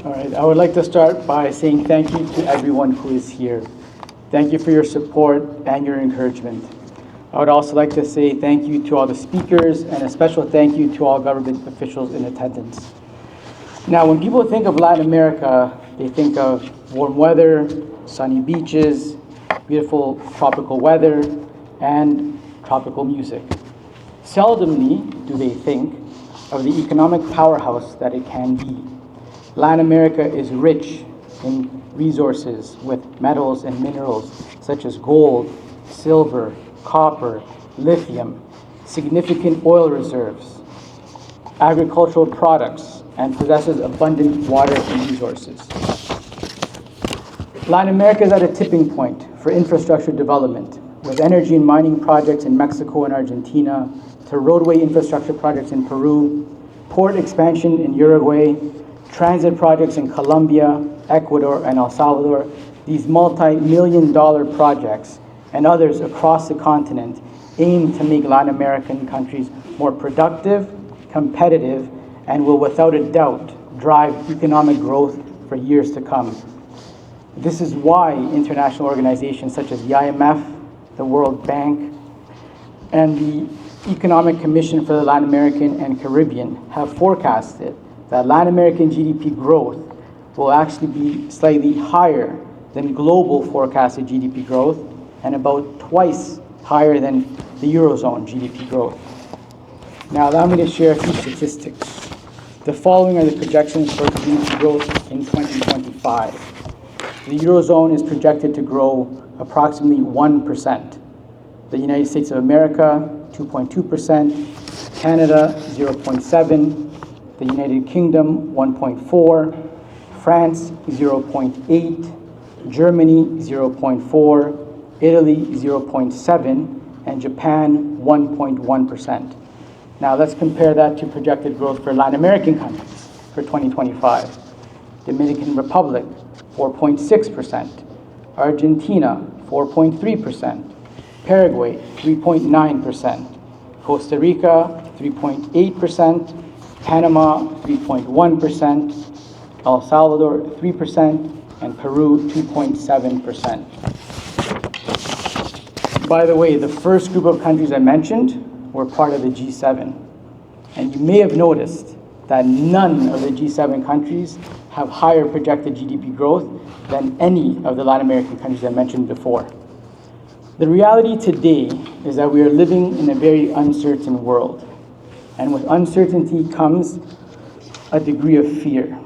All right, I would like to start by saying thank you to everyone who is here. Thank you for your support and your encouragement. I would also like to say thank you to all the speakers and a special thank you to all government officials in attendance. Now, when people think of Latin America, they think of warm weather, sunny beaches, beautiful tropical weather, and tropical music. Seldomly do they think of the economic powerhouse that it can be. Latin America is rich in resources with metals and minerals such as gold, silver, copper, lithium, significant oil reserves, agricultural products, and possesses abundant water and resources. Latin America is at a tipping point for infrastructure development, with energy and mining projects in Mexico and Argentina, to roadway infrastructure projects in Peru, port expansion in Uruguay, transit projects in Colombia, Ecuador, and El Salvador. These multi-million-dollar projects and others across the continent aim to make Latin American countries more productive, competitive, and will without a doubt drive economic growth for years to come. This is why international organizations such as the IMF, the World Bank, and the Economic Commission for the Latin American and Caribbean have forecasted that Latin American GDP growth will actually be slightly higher than global forecasted GDP growth and about twice higher than the Eurozone GDP growth. Now allow me to share a few statistics. The following are the projections for GDP growth in 2025. The Eurozone is projected to grow approximately 1%. The United States of America, 2.2%. Canada 0.7, the United Kingdom 1.4, France 0.8, Germany 0.4, Italy 0.7, and Japan 1.1%. Now let's compare that to projected growth for Latin American countries for 2025. Dominican Republic 4.6%, Argentina 4.3%, Paraguay 3.9%, Costa Rica 3.8%, Panama 3.1%, El Salvador 3%, and Peru 2.7%. By the way, the first group of countries I mentioned were part of the G7. And you may have noticed that none of the G7 countries have higher projected GDP growth than any of the Latin American countries I mentioned before. The reality today is that we are living in a very uncertain world. And with uncertainty comes a degree of fear.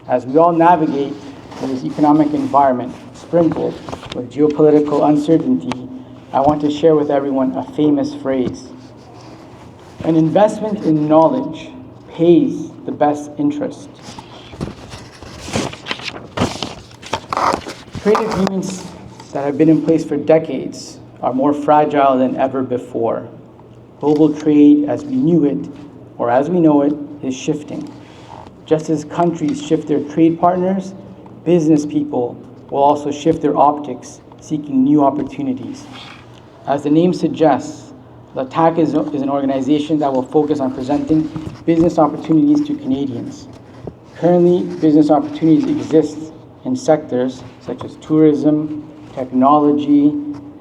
As we all navigate this economic environment sprinkled with geopolitical uncertainty, I want to share with everyone a famous phrase. An investment in knowledge pays the best interest. Trade agreements that have been in place for decades are more fragile than ever before. Global trade as we knew it, or as we know it, is shifting. Just as countries shift their trade partners, business people will also shift their optics, seeking new opportunities. As the name suggests, LATAC is an organization that will focus on presenting business opportunities to Canadians. Currently, business opportunities exist in sectors such as tourism, technology,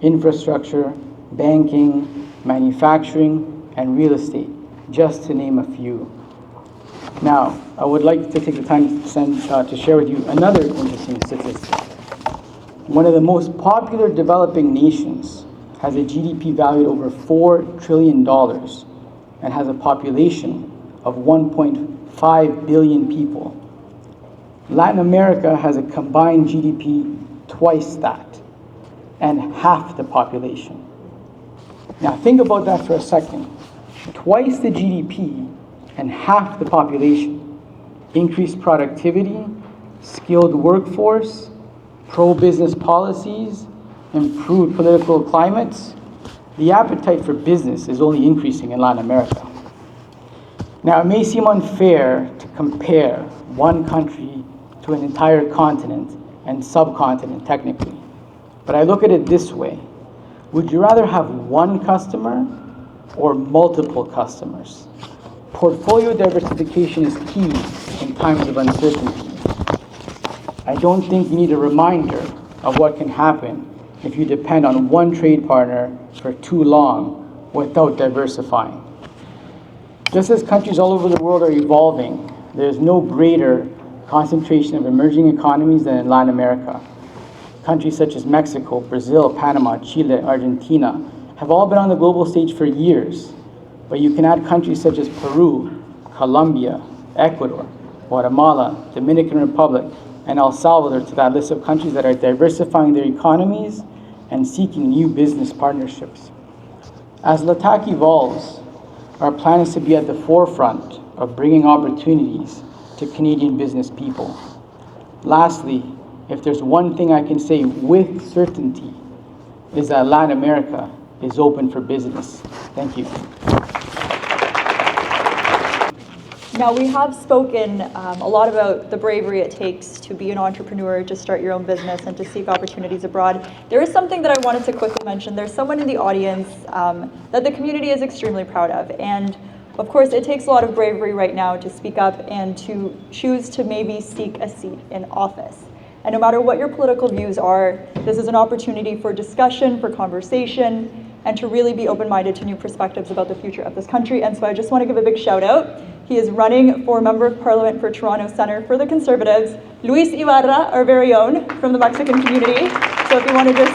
infrastructure, banking, manufacturing, and real estate, just to name a few. Now, I would like to take the time to share with you another interesting statistic. One of the most popular developing nations has a GDP valued over $4 trillion and has a population of 1.5 billion people. Latin America has a combined GDP twice that and half the population. Now think about that for a second. Twice the GDP and half the population. Increased productivity, skilled workforce, pro-business policies, improved political climates. The appetite for business is only increasing in Latin America. Now, it may seem unfair to compare one country to an entire continent and subcontinent technically, but I look at it this way. Would you rather have one customer or multiple customers? Portfolio diversification is key in times of uncertainty. I don't think you need a reminder of what can happen if you depend on one trade partner for too long without diversifying. Just as countries all over the world are evolving, there's no greater concentration of emerging economies than in Latin America. Countries such as Mexico, Brazil, Panama, Chile, Argentina have all been on the global stage for years, but you can add countries such as Peru, Colombia, Ecuador, Guatemala, Dominican Republic, and El Salvador to that list of countries that are diversifying their economies and seeking new business partnerships. As LATAC evolves, our plan is to be at the forefront of bringing opportunities to Canadian business people. Lastly, if there's one thing I can say with certainty, is that Latin America is open for business. Thank you. Now, we have spoken a lot about the bravery it takes to be an entrepreneur, to start your own business, and to seek opportunities abroad. There is something that I wanted to quickly mention. There's someone in the audience that the community is extremely proud of. And of course, it takes a lot of bravery right now to speak up and to choose to maybe seek a seat in office. And no matter what your political views are, this is an opportunity for discussion, for conversation, and to really be open-minded to new perspectives about the future of this country. And so I just want to give a big shout out. He is running for Member of Parliament for Toronto Centre for the Conservatives, Luis Ibarra, our very own, from the Mexican community. So if you want to just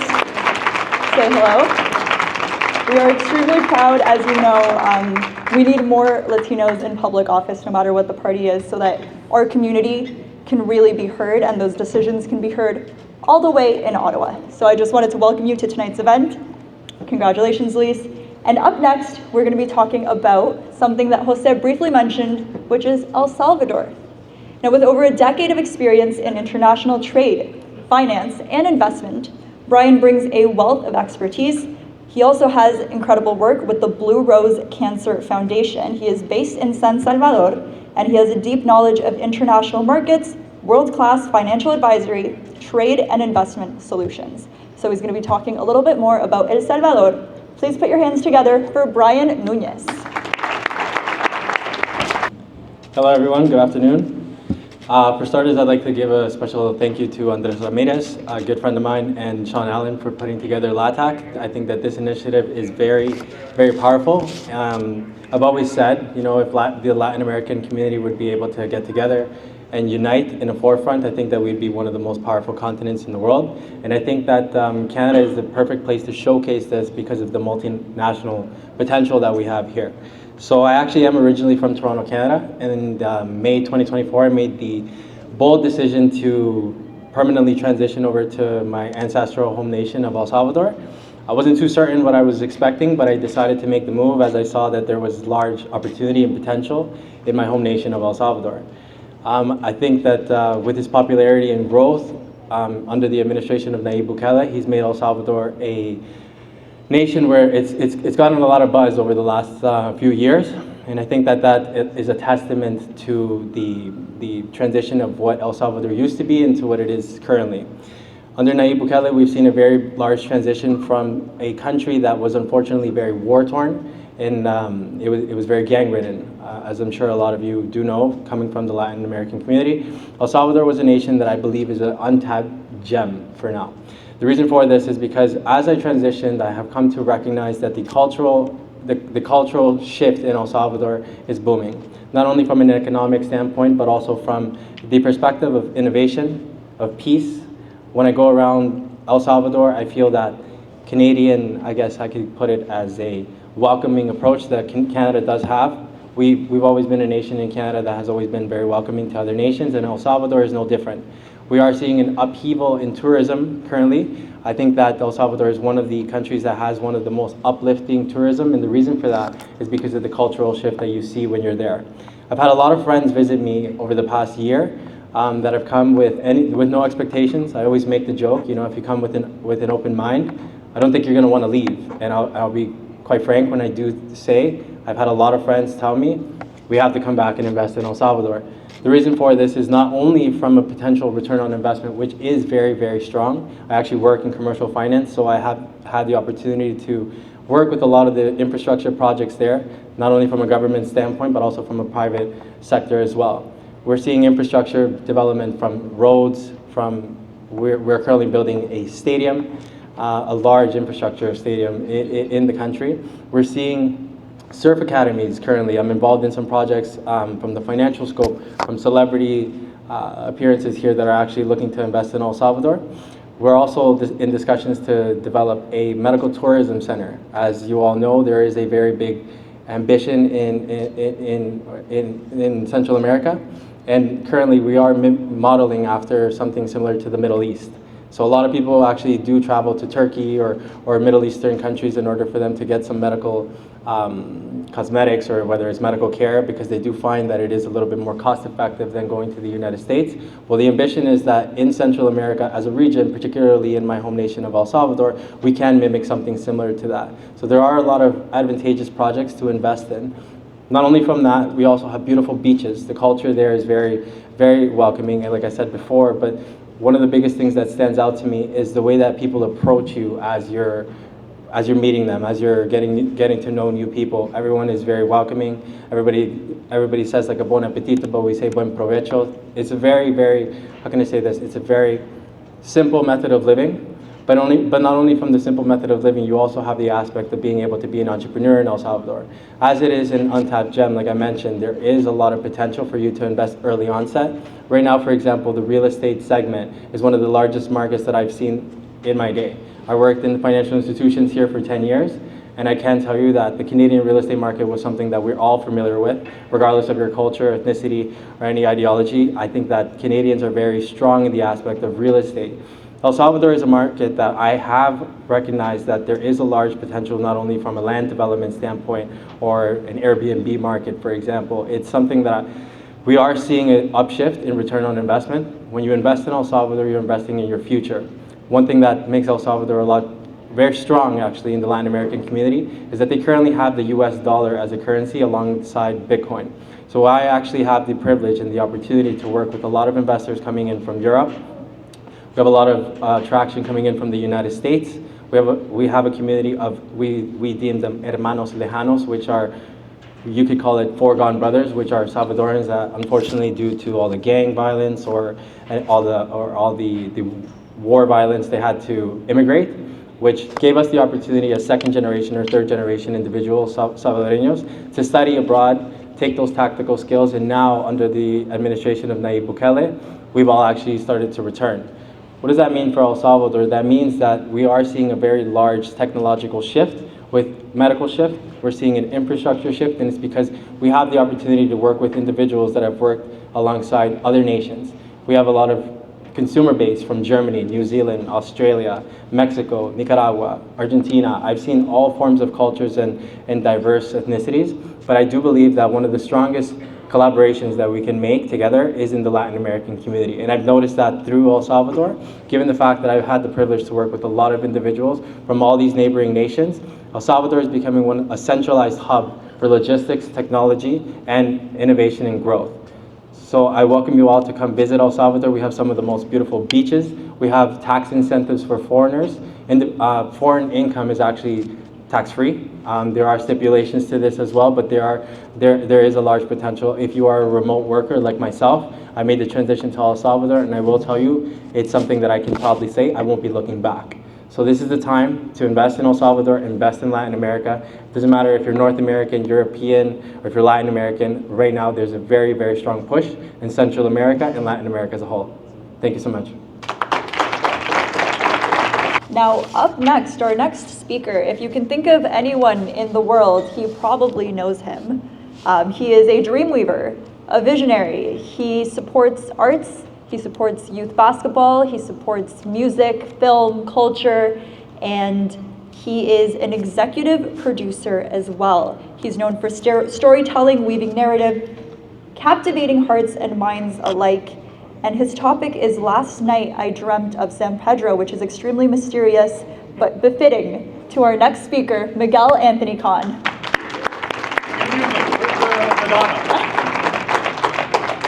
say hello. We are extremely proud, as you know. We need more Latinos in public office, no matter what the party is, so that our community can really be heard and those decisions can be heard all the way in Ottawa. So I just wanted to welcome you to tonight's event. Congratulations, Luis. And up next, we're going to be talking about something that Jose briefly mentioned, which is El Salvador. Now, with over a decade of experience in international trade, finance, and investment, Brian brings a wealth of expertise. He also has incredible work with the Blue Rose Cancer Foundation. He is based in San Salvador, and he has a deep knowledge of international markets, world-class financial advisory, trade, and investment solutions. So he's going to be talking a little bit more about El Salvador. Please put your hands together for Brian Nunez. Hello everyone, good afternoon. For starters, I'd like to give a special thank you to Andres Ramirez, a good friend of mine, and Sean Allen for putting together LATAC. I think that this initiative is very, very powerful. I've always said, you know, if the Latin American community would be able to get together and unite in the forefront, I think that we'd be one of the most powerful continents in the world. And I think that Canada is the perfect place to showcase this because of the multinational potential that we have here. So I actually am originally from Toronto, Canada, and in May 2024, I made the bold decision to permanently transition over to my ancestral home nation of El Salvador. I wasn't too certain what I was expecting, but I decided to make the move as I saw that there was large opportunity and potential in my home nation of El Salvador. I think that with his popularity and growth under the administration of Nayib Bukele, he's made El Salvador a nation where it's gotten a lot of buzz over the last few years, and I think that that is a testament to the transition of what El Salvador used to be into what it is currently. Under Nayib Bukele, we've seen a very large transition from a country that was unfortunately very war-torn, and it was very gang-ridden. As I'm sure a lot of you do know, coming from the Latin American community, El Salvador was a nation that I believe is an untapped gem for now. The reason for this is because as I transitioned, I have come to recognize that the cultural shift in El Salvador is booming, not only from an economic standpoint, but also from the perspective of innovation, of peace. When I go around El Salvador, I feel that Canadian, I guess I could put it as a welcoming approach that Canada does have. We've always been a nation in Canada that has always been very welcoming to other nations, and El Salvador is no different. We are seeing an upheaval in tourism currently. I think that El Salvador is one of the countries that has one of the most uplifting tourism, and the reason for that is because of the cultural shift that you see when you're there. I've had a lot of friends visit me over the past year that have come with no expectations. I always make the joke, you know, if you come with an open mind, I don't think you're going to want to leave. And I'll be quite frank when I do say, I've had a lot of friends tell me, we have to come back and invest in El Salvador. The reason for this is not only from a potential return on investment, which is very, very strong. I actually work in commercial finance, so I have had the opportunity to work with a lot of the infrastructure projects there, not only from a government standpoint, but also from a private sector as well. We're seeing infrastructure development from roads, we're currently building a stadium, a large infrastructure stadium in the country. We're seeing surf academies currently. I'm involved in some projects from the financial scope, from celebrity appearances here that are actually looking to invest in El Salvador. We're also in discussions to develop a medical tourism center. As you all know, there is a very big ambition in Central America, and currently we are modeling after something similar to the Middle East. So a lot of people actually do travel to Turkey or Middle Eastern countries in order for them to get some medical cosmetics or whether it's medical care, because they do find that it is a little bit more cost effective than going to the United States. Well, the ambition is that in Central America as a region, particularly in my home nation of El Salvador, we can mimic something similar to that. So there are a lot of advantageous projects to invest in. Not only from that, we also have beautiful beaches. The culture there is very, very welcoming, and like I said before, but one of the biggest things that stands out to me is the way that people approach you as you're meeting them, as you're getting to know new people. Everyone is very welcoming. Everybody says like a bon appetito, but we say buen provecho. It's a very, very, how can I say this? It's a very simple method of living, but not only from the simple method of living, you also have the aspect of being able to be an entrepreneur in El Salvador. As it is an untapped gem, like I mentioned, there is a lot of potential for you to invest early onset. Right now, for example, the real estate segment is one of the largest markets that I've seen in my day. I worked in financial institutions here for 10 years, and I can tell you that the Canadian real estate market was something that we're all familiar with, regardless of your culture, ethnicity, or any ideology. I think that Canadians are very strong in the aspect of real estate. El Salvador is a market that I have recognized that there is a large potential, not only from a land development standpoint or an Airbnb market, for example. It's something that we are seeing an upshift in return on investment. When you invest in El Salvador, you're investing in your future. One thing that makes El Salvador very strong actually in the Latin American community is that they currently have the US dollar as a currency alongside Bitcoin. So I actually have the privilege and the opportunity to work with a lot of investors coming in from Europe. We have a lot of traction coming in from the United States. We have a community of, we deem them hermanos lejanos, which are, you could call it foregone brothers, which are Salvadorans that unfortunately due to all the gang violence or all the war violence, they had to immigrate, which gave us the opportunity as second generation or third generation individuals, Salvadoreños, to study abroad, take those tactical skills, and now under the administration of Nayib Bukele, we've all actually started to return. What does that mean for El Salvador? That means that we are seeing a very large technological shift with medical shift. We're seeing an infrastructure shift, and it's because we have the opportunity to work with individuals that have worked alongside other nations. We have a lot of consumer base from Germany, New Zealand, Australia, Mexico, Nicaragua, Argentina. I've seen all forms of cultures and diverse ethnicities, but I do believe that one of the strongest collaborations that we can make together is in the Latin American community. And I've noticed that through El Salvador, given the fact that I've had the privilege to work with a lot of individuals from all these neighboring nations, El Salvador is becoming a centralized hub for logistics, technology, and innovation and growth. So I welcome you all to come visit El Salvador. We have some of the most beautiful beaches. We have tax incentives for foreigners, and foreign income is actually tax-free. There are stipulations to this as well, but there is a large potential. If you are a remote worker like myself, I made the transition to El Salvador, and I will tell you, it's something that I can proudly say I won't be looking back. So this is the time to invest in El Salvador, invest in Latin America. It doesn't matter if you're North American, European, or if you're Latin American. Right now, there's a very, very strong push in Central America and Latin America as a whole. Thank you so much. Now, up next, our next speaker, if you can think of anyone in the world, he probably knows him. He is a dream weaver, a visionary. He supports arts, he supports youth basketball, he supports music, film, culture, and he is an executive producer as well. He's known for storytelling, weaving narrative, captivating hearts and minds alike. And his topic is Last Night I Dreamt of San Pedro, which is extremely mysterious, but befitting to our next speaker, Miguel Anthony Khan.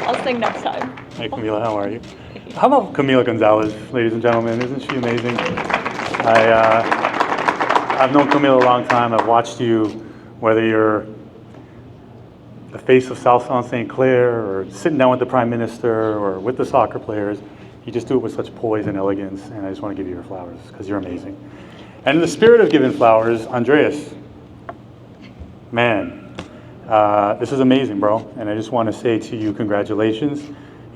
I'll sing next time. Hey Camila, how are you? How about Camila Gonzalez, ladies and gentlemen? Isn't she amazing? I've known Camila a long time. I've watched you, whether you're the face of South St. Clair, or sitting down with the Prime Minister, or with the soccer players. You just do it with such poise and elegance, and I just want to give you your flowers, because you're amazing. And in the spirit of giving flowers, Andreas, man, this is amazing, bro. And I just want to say to you, congratulations.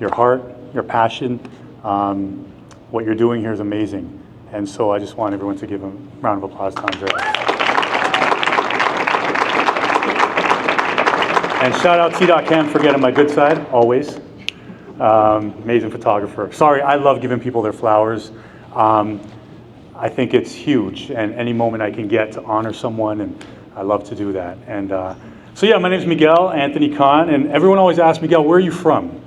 Your heart, your passion, what you're doing here is amazing. And so I just want everyone to give a round of applause to Andreas. And shout out T.Cam for getting my good side, always. Amazing photographer. Sorry, I love giving people their flowers. I think it's huge, and any moment I can get to honor someone, and I love to do that. And so yeah, my name is Miguel Anthony Khan, and everyone always asks, Miguel, where are you from?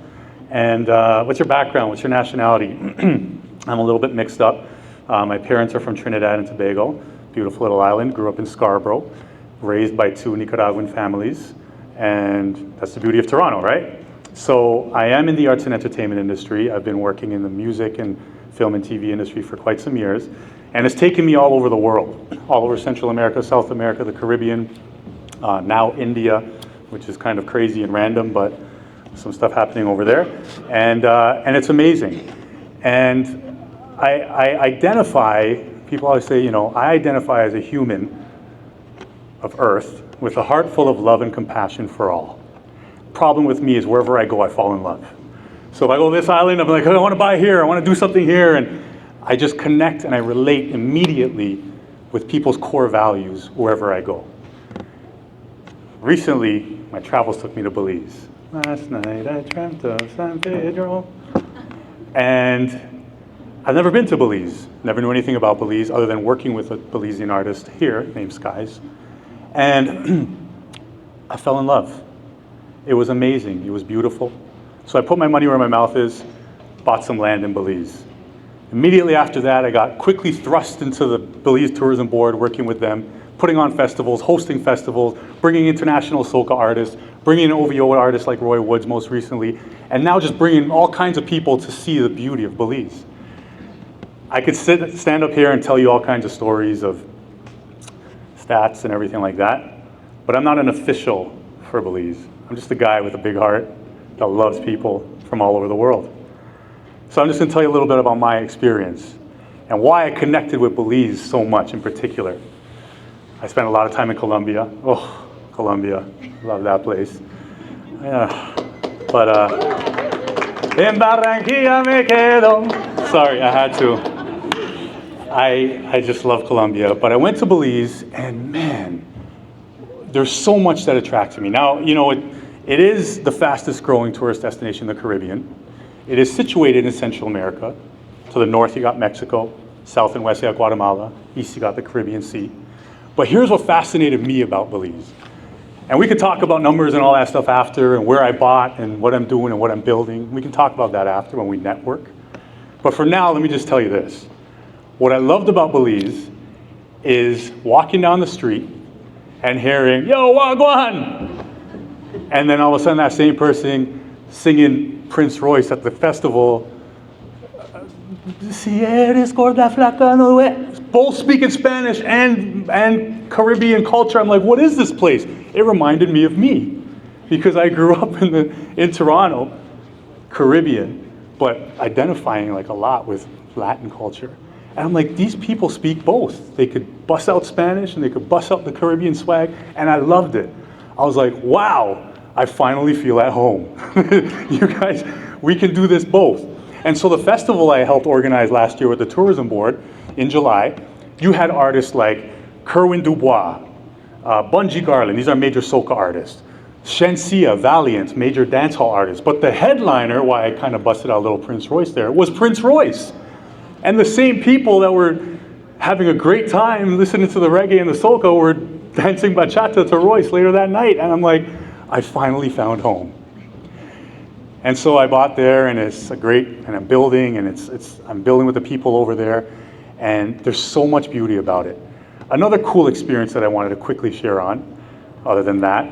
And what's your background, what's your nationality? I'm a little bit mixed up. My parents are from Trinidad and Tobago, beautiful little island, grew up in Scarborough, raised by 2 Nicaraguan families. And that's the beauty of Toronto, right? So I am in the arts and entertainment industry. I've been working in the music and film and TV industry for quite some years. And it's taken me all over the world, all over Central America, South America, the Caribbean, now India, which is kind of crazy and random, but some stuff happening over there. And it's amazing. And I identify, people always say, you know, I identify as a human of Earth with a heart full of love and compassion for all. Problem with me is wherever I go, I fall in love. So if I go to this island, I'm like, oh, I want to buy here, I want to do something here, and I just connect and I relate immediately with people's core values wherever I go. Recently, my travels took me to Belize. Last night I dreamt of San Pedro. And I've never been to Belize, never knew anything about Belize other than working with a Belizean artist here named Skies. And I fell in love. It was amazing, it was beautiful. So I put my money where my mouth is, bought some land in Belize. Immediately after that, I got quickly thrust into the Belize Tourism Board, working with them, putting on festivals, hosting festivals, bringing international soca artists, bringing in OVO artists like Roy Woods most recently, and now just bringing all kinds of people to see the beauty of Belize. I could stand up here and tell you all kinds of stories of stats and everything like that, but I'm not an official for Belize. I'm just a guy with a big heart that loves people from all over the world. So I'm just gonna tell you a little bit about my experience and why I connected with Belize so much in particular. I spent a lot of time in Colombia. Oh, Colombia, love that place. Yeah. But en Barranquilla me quedo. Sorry, I had to. I just love Colombia, but I went to Belize and man, there's so much that attracts me. Now, you know, it is the fastest growing tourist destination in the Caribbean. It is situated in Central America. To the north, you got Mexico. South and west, you got Guatemala. East, you got the Caribbean Sea. But here's what fascinated me about Belize. And we could talk about numbers and all that stuff after, and where I bought, and what I'm doing, and what I'm building. We can talk about that after when we network. But for now, let me just tell you this. What I loved about Belize is walking down the street and hearing, yo, wagwan! And then all of a sudden, that same person singing Prince Royce at the festival, si eres gorda flaca no es, both speaking Spanish and Caribbean culture. I'm like, what is this place? It reminded me of me because I grew up in Toronto, Caribbean, but identifying like a lot with Latin culture. And I'm like, these people speak both. They could bust out Spanish and they could bust out the Caribbean swag, and I loved it. I was like, wow, I finally feel at home. You guys, we can do this both. And so the festival I helped organize last year with the Tourism Board in July, you had artists like Kerwin Dubois, Bungie Garland, these are major soca artists, Shensia, Valiant, major dancehall artists. But the headliner, why I kind of busted out a little Prince Royce there, was Prince Royce. And the same people that were having a great time listening to the reggae and the soca were dancing bachata to Royce later that night. And I'm like, I finally found home. And so I bought there, and it's a great, and I'm building, and I'm building with the people over there, and there's so much beauty about it. Another cool experience that I wanted to quickly share on, other than that,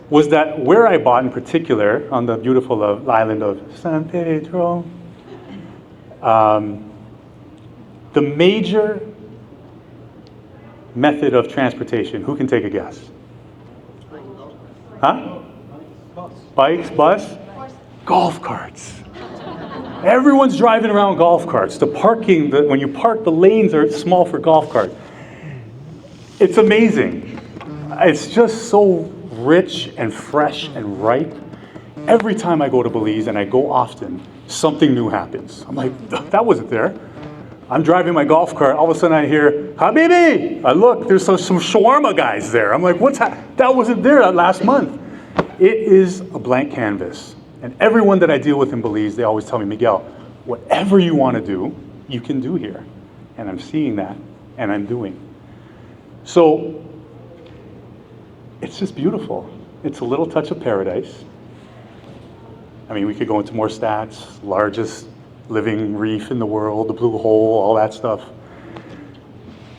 was that where I bought in particular, on the beautiful island of San Pedro, the major method of transportation, who can take a guess? Huh? Bikes, bus? Golf carts. Everyone's driving around golf carts. The parking, when you park, the lanes are small for golf carts. It's amazing. It's just so rich and fresh and ripe. Every time I go to Belize, and I go often, something new happens. I'm like, that wasn't there. I'm driving my golf cart, all of a sudden I hear, Habibi! I look, there's some shawarma guys there. I'm like, what's that? That wasn't there last month. It is a blank canvas. And everyone that I deal with in Belize, they always tell me, Miguel, whatever you want to do, you can do here. And I'm seeing that, and I'm doing. So, it's just beautiful. It's a little touch of paradise. I mean, we could go into more stats, largest living reef in the world, the blue hole, all that stuff.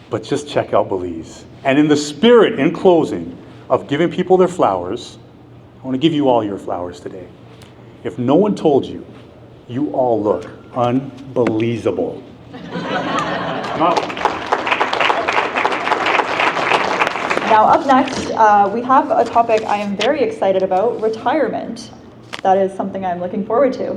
But just check out Belize. And in the spirit, in closing, of giving people their flowers, I want to give you all your flowers today. If no one told you, you all look unbelievable. Now up next, we have a topic I am very excited about, retirement. That is something I'm looking forward to.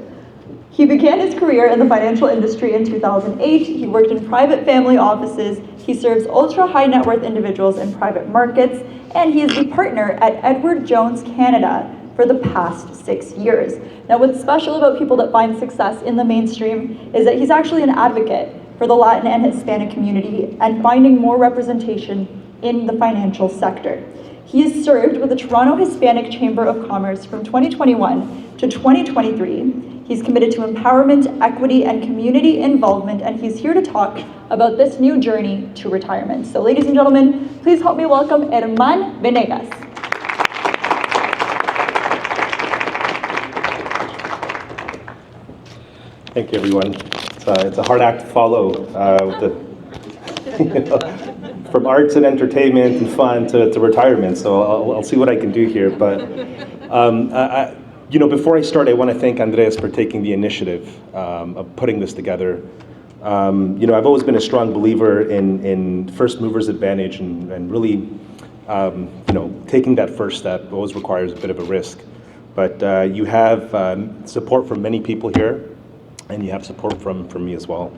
He began his career in the financial industry in 2008. He worked in private family offices. He serves ultra-high net worth individuals in private markets, and he is the partner at Edward Jones Canada for the past 6 years. Now, what's special about people that find success in the mainstream is that he's actually an advocate for the Latin and Hispanic community and finding more representation in the financial sector. He has served with the Toronto Hispanic Chamber of Commerce from 2021 to 2023. He's committed to empowerment, equity, and community involvement, and he's here to talk about this new journey to retirement. So ladies and gentlemen, please help me welcome Herman Venegas. Thank you, everyone. It's a hard act to follow with from arts and entertainment and fun to retirement. So I'll see what I can do here. But before I start, I want to thank Andres for taking the initiative of putting this together. I've always been a strong believer in first movers advantage and really, taking that first step always requires a bit of a risk. But you have support from many people here, and you have support from me as well.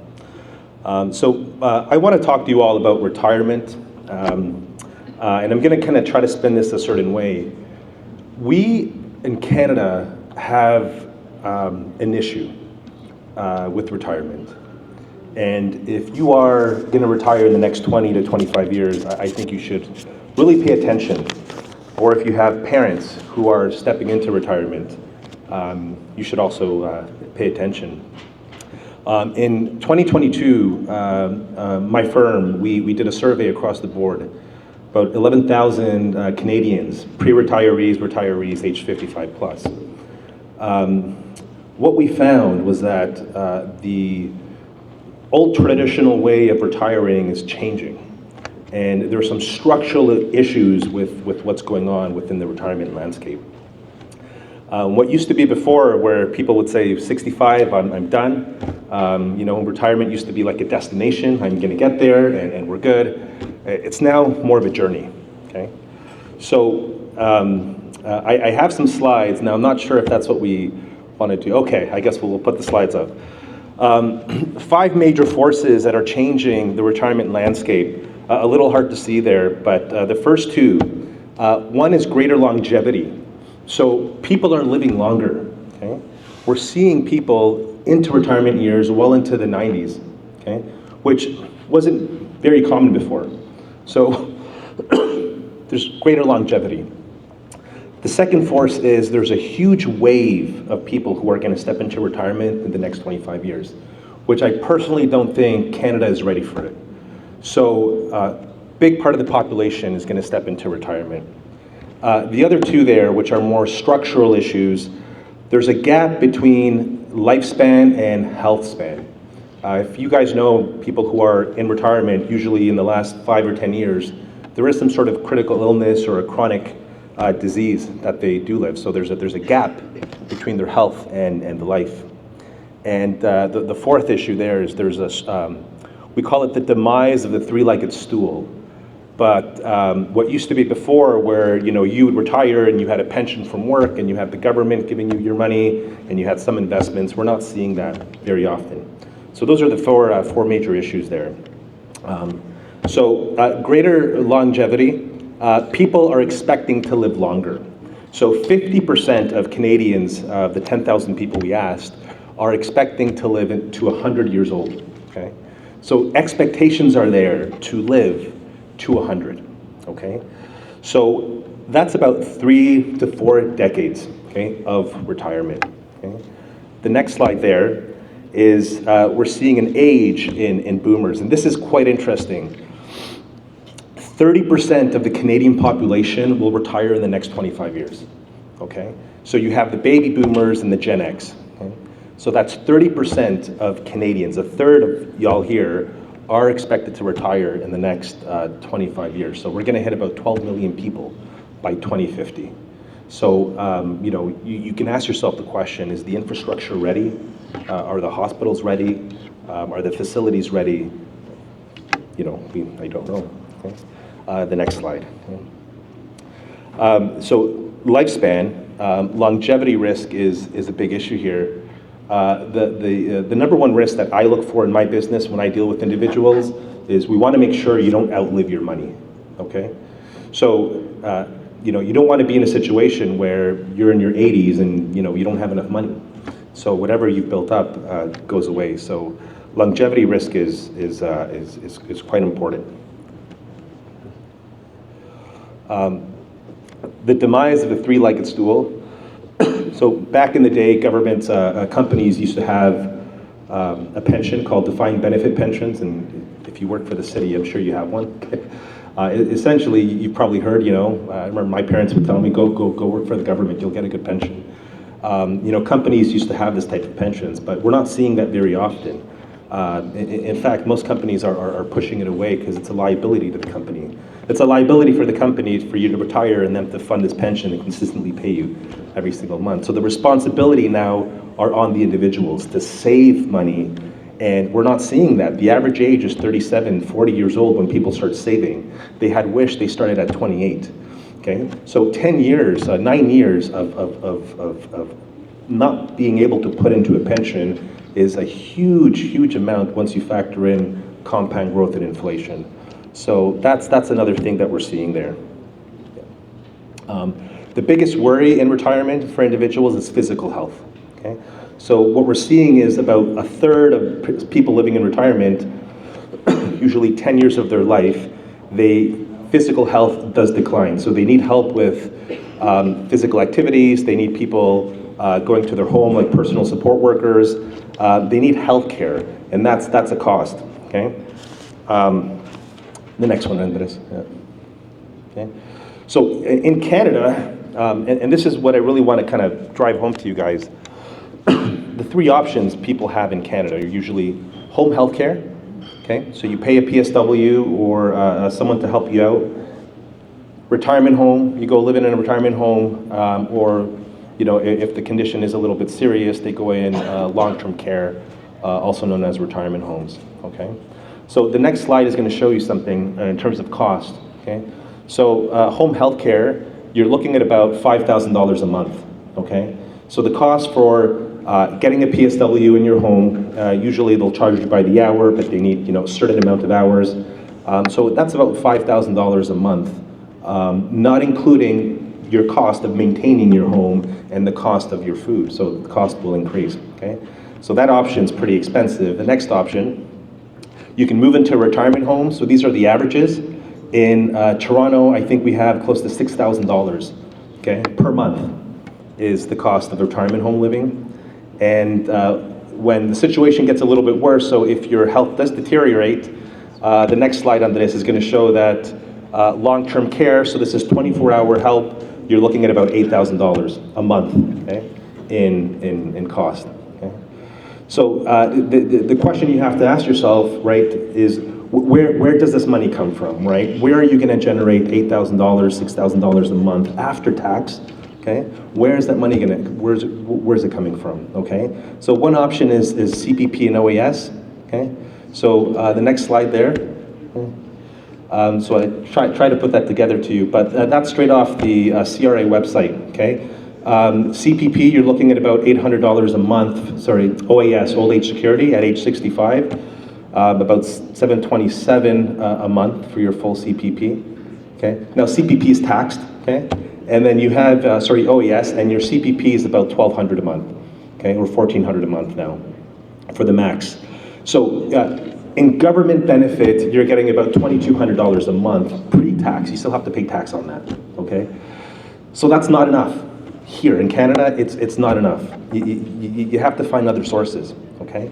So I want to talk to you all about retirement, and I'm going to kind of try to spin this a certain way. We in Canada have an issue with retirement. And if you are going to retire in the next 20 to 25 years, I think you should really pay attention. Or if you have parents who are stepping into retirement, you should also pay attention. In 2022, my firm, we did a survey across the board. About 11,000 Canadians, retirees, age 55 plus. What we found was that the old traditional way of retiring is changing. And there are some structural issues with what's going on within the retirement landscape. What used to be before, where people would say 65, I'm done. Retirement used to be like a destination. I'm going to get there, and we're good. It's now more of a journey. Okay, so I have some slides now. I'm not sure if that's what we want to do. Okay, I guess we'll put the slides up. 5 major forces that are changing the retirement landscape. A little hard to see there, but the first 2, one is greater longevity. So people are living longer, okay? We're seeing people into retirement years well into the 90s, okay? Which wasn't very common before. So there's greater longevity. The second force is there's a huge wave of people who are going to step into retirement in the next 25 years, which I personally don't think Canada is ready for it. So big part of the population is going to step into retirement. The other 2 there, which are more structural issues, there's a gap between lifespan and health span. If you guys know people who are in retirement, usually in the last 5 or 10 years, there is some sort of critical illness or a chronic disease that they do live. So there's a gap between their health and the life. And the fourth issue there is there's we call it the demise of the 3-legged stool. But what used to be before, where you would retire and you had a pension from work and you had the government giving you your money and you had some investments, we're not seeing that very often. So those are the 4 major issues there. Greater longevity. People are expecting to live longer. So 50% of Canadians, the 10,000 people we asked, are expecting to live to 100 years old. Okay, so expectations are there to live to 100, okay? So that's about 3 to 4 decades, okay, of retirement, okay? The next slide there is we're seeing an age in boomers, and this is quite interesting. 30% of the Canadian population will retire in the next 25 years, okay? So you have the baby boomers and the Gen X, okay? So that's 30% of Canadians, a third of y'all here are expected to retire in the next 25 years. So we're going to hit about 12 million people by 2050. So, you can ask yourself the question, is the infrastructure ready? Are the hospitals ready? Are the facilities ready? I don't know. Okay. The next slide. Okay. So lifespan, longevity risk is a big issue here. The number one risk that I look for in my business when I deal with individuals is we want to make sure you don't outlive your money, okay? So, you don't want to be in a situation where you're in your 80s and, you don't have enough money. So whatever you've built up goes away. So longevity risk is quite important. The demise of the 3-legged stool. So back in the day, governments, companies used to have a pension called defined benefit pensions, and if you work for the city, I'm sure you have one. Essentially, you've probably heard, I remember my parents would tell me, go work for the government, you'll get a good pension. Companies used to have this type of pensions, but we're not seeing that very often. In fact, most companies are pushing it away because it's a liability to the company. It's a liability for the company for you to retire and them to fund this pension and consistently pay you every single month. So the responsibility now are on the individuals to save money, and we're not seeing that. The average age is 37, 40 years old when people start saving. They had wished they started at 28. Okay, so 10 years, 9 years of not being able to put into a pension is a huge, huge amount once you factor in compound growth and inflation. So that's another thing that we're seeing there. The biggest worry in retirement for individuals is physical health. Okay, so what we're seeing is about a third of people living in retirement, usually 10 years of their life, physical health does decline. So they need help with physical activities. They need people going to their home, like personal support workers. They need health care, and that's a cost. Okay. The next one, Andres. Yeah. Okay. So in Canada, and this is what I really want to kind of drive home to you guys. The three options people have in Canada are usually home health care. Okay, so you pay a PSW or someone to help you out. Retirement home, you go live in a retirement home, or if the condition is a little bit serious, they go in long-term care, also known as retirement homes. Okay, so the next slide is going to show you something in terms of cost. Okay, so home health care, you're looking at about $5,000 a month. Okay, so the cost for getting a PSW in your home, usually they'll charge you by the hour, but they need a certain amount of hours. So that's about $5,000 a month, not including your cost of maintaining your home and the cost of your food. So the cost will increase. Okay, so that option is pretty expensive. The next option, you can move into a retirement home. So these are the averages. In Toronto, I think we have close to $6,000, okay, per month is the cost of retirement home living. And when the situation gets a little bit worse, so if your health does deteriorate, the next slide on this is going to show that long-term care, so this is 24-hour help, you're looking at about $8,000 a month, okay, in cost. Okay? So the question you have to ask yourself, right, is where does this money come from, right? Where are you going to generate $8,000, $6,000 a month after tax? Okay, where is that money where's it coming from? Okay, so one option is CPP and OAS. Okay, so the next slide there. Okay. So I try to put that together to you, but that's straight off the CRA website. Okay, CPP, you're looking at about $800 a month. Sorry, OAS, old age security at age 65, about $727 a month for your full CPP. Okay, now CPP is taxed. Okay. And then you have, OAS, and your CPP is about $1,200 a month, okay, or $1,400 a month now for the max. So in government benefit, you're getting about $2,200 a month pre-tax. You still have to pay tax on that, okay? So that's not enough. Here in Canada, it's not enough. You have to find other sources, okay?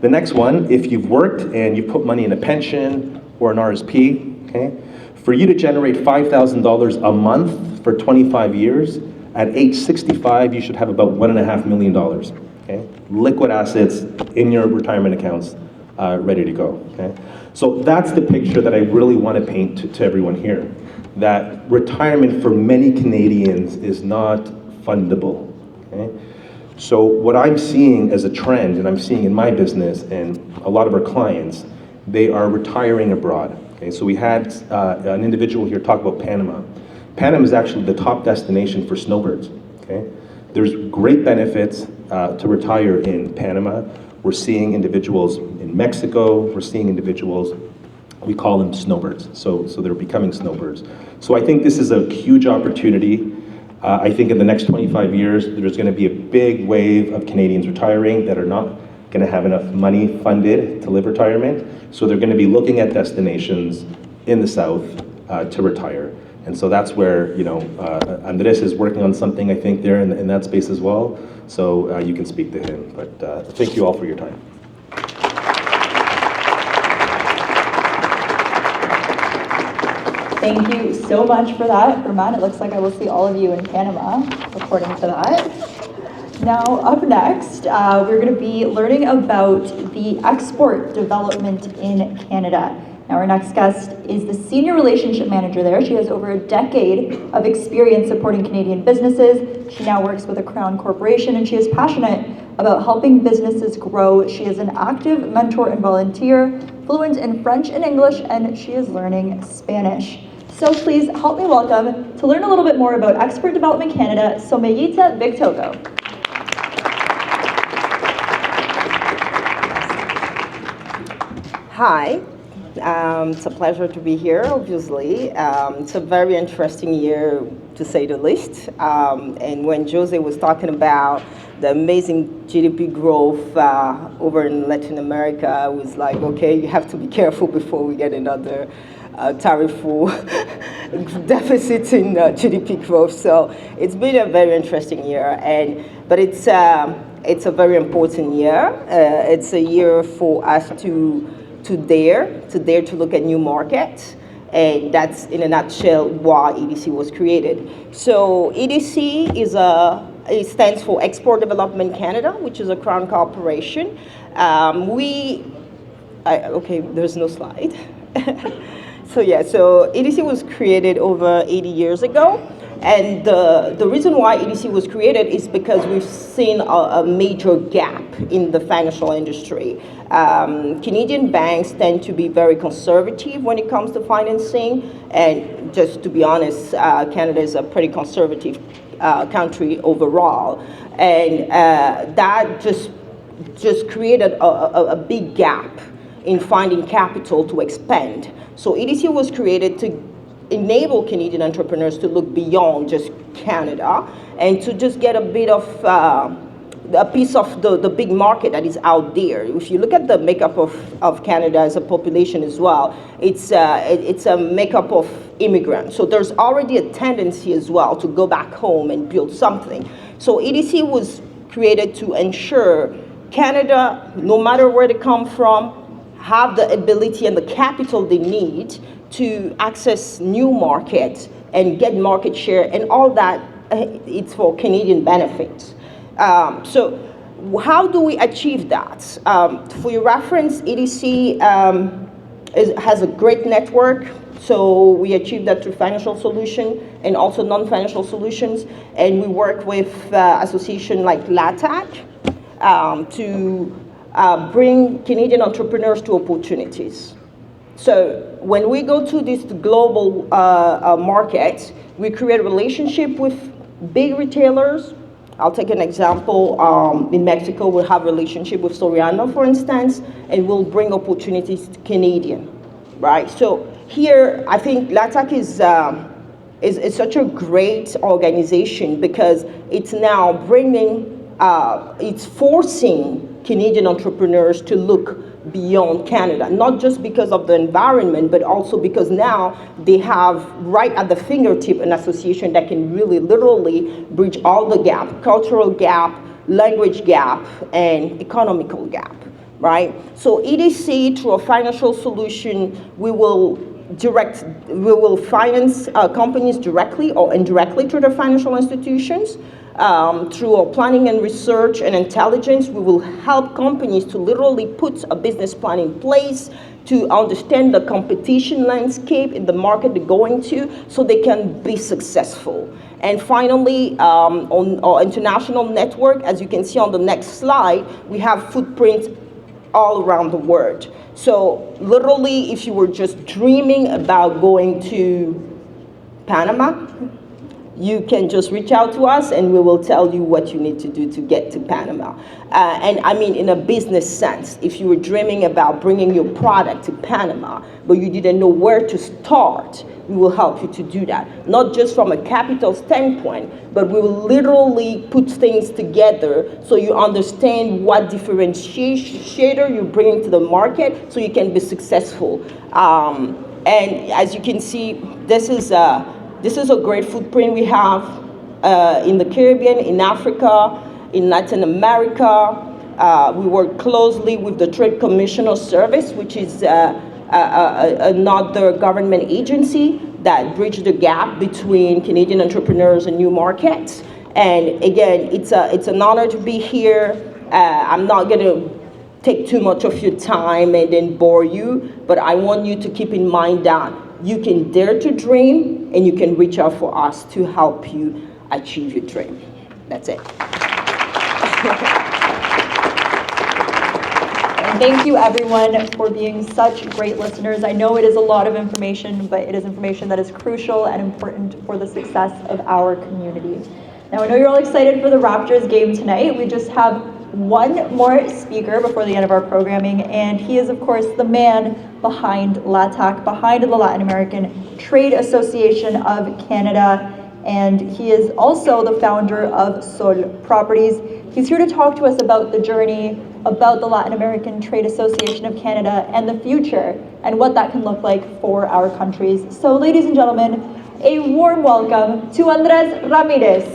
The next one, if you've worked and you put money in a pension or an RSP, okay, for you to generate $5,000 a month for 25 years, at age 65, you should have about $1.5 million, okay? Liquid assets in your retirement accounts, ready to go, okay? So that's the picture that I really want to paint to everyone here, that retirement for many Canadians is not fundable, okay? So what I'm seeing as a trend, and I'm seeing in my business and a lot of our clients, they are retiring abroad. Okay, so we had an individual here talk about Panama. Panama is actually the top destination for snowbirds. Okay, there's great benefits to retire in Panama. We're seeing individuals in Mexico. We're seeing individuals, we call them snowbirds. So they're becoming snowbirds. So I think this is a huge opportunity. I think in the next 25 years, there's going to be a big wave of Canadians retiring that are not going to have enough money funded to live retirement. So they're going to be looking at destinations in the South to retire. And so that's where, Andres is working on something, I think, there in that space as well. So you can speak to him. But thank you all for your time. Thank you so much for that, Herman. It looks like I will see all of you in Panama, according to that. Now, up next, we're going to be learning about the export development in Canada. Now, our next guest is the Senior Relationship Manager there. She has over a decade of experience supporting Canadian businesses. She now works with a Crown Corporation, and she is passionate about helping businesses grow. She is an active mentor and volunteer, fluent in French and English, and she is learning Spanish. So please help me welcome, to learn a little bit more about Export Development Canada, Someyita Bigtogo. Hi, it's a pleasure to be here, obviously. It's a very interesting year, to say the least. And when Jose was talking about the amazing GDP growth over in Latin America, I was like, okay, you have to be careful before we get another tarifful deficit in GDP growth. So it's been a very interesting year, but it's a very important year. It's a year for us to dare to look at new markets, and that's in a nutshell why EDC was created. So EDC it stands for Export Development Canada, which is a Crown Corporation. Okay, there's no slide. So EDC was created over 80 years ago, and the reason why EDC was created is because we've seen a major gap in the financial industry. Canadian banks tend to be very conservative when it comes to financing, and just to be honest, Canada is a pretty conservative country overall, and that just created a big gap in finding capital to expand. So EDC was created to enable Canadian entrepreneurs to look beyond just Canada and to just get a bit of a piece of the big market that is out there. If you look at the makeup of Canada as a population as well, it's a makeup of immigrants. So there's already a tendency as well to go back home and build something. So EDC was created to ensure Canada, no matter where they come from, have the ability and the capital they need to access new markets and get market share, and all that, it's for Canadian benefits. So how do we achieve that? For your reference, EDC has a great network. So we achieve that through financial solution and also non-financial solutions. And we work with association like LATAC to bring Canadian entrepreneurs to opportunities. So when we go to these global markets, we create a relationship with big retailers. I'll take an example. In Mexico, we'll have a relationship with Soriano, for instance, and we'll bring opportunities to Canadian, right? So here, I think LATAC is such a great organization because it's now it's forcing Canadian entrepreneurs to look beyond Canada, not just because of the environment, but also because now they have right at the fingertip an association that can really literally bridge all the gap, cultural gap, language gap, and economical gap, right? So EDC, through a financial solution, we will finance companies directly or indirectly through their financial institutions. Through our planning and research and intelligence, we will help companies to literally put a business plan in place to understand the competition landscape in the market they're going to so they can be successful. And finally, on our international network, as you can see on the next slide, we have footprints all around the world. So literally, if you were just dreaming about going to Panama, you can just reach out to us and we will tell you what you need to do to get to Panama. And I mean, in a business sense, if you were dreaming about bringing your product to Panama, but you didn't know where to start, we will help you to do that. Not just from a capital standpoint, but we will literally put things together so you understand what differentiator you're bringing to the market so you can be successful. And as you can see, this is This is a great footprint we have in the Caribbean, in Africa, in Latin America. We work closely with the Trade Commissioner Service, which is another government agency that bridges the gap between Canadian entrepreneurs and new markets. And again, it's an honor to be here. I'm not going to take too much of your time and then bore you, but I want you to keep in mind that you can dare to dream and you can reach out for us to help you achieve your dream. That's it. Thank you everyone for being such great listeners. I know it is a lot of information, but it is information that is crucial and important for the success of our community. Now I know you're all excited for the Raptors game tonight. We just have one more speaker before the end of our programming, and he is of course the man behind LATAC, behind the Latin American Trade Association of Canada, and he is also the founder of Sol Properties. He's here to talk to us about the journey, about the Latin American Trade Association of Canada and the future and what that can look like for our countries. So ladies and gentlemen, a warm welcome to Andrés Ramirez.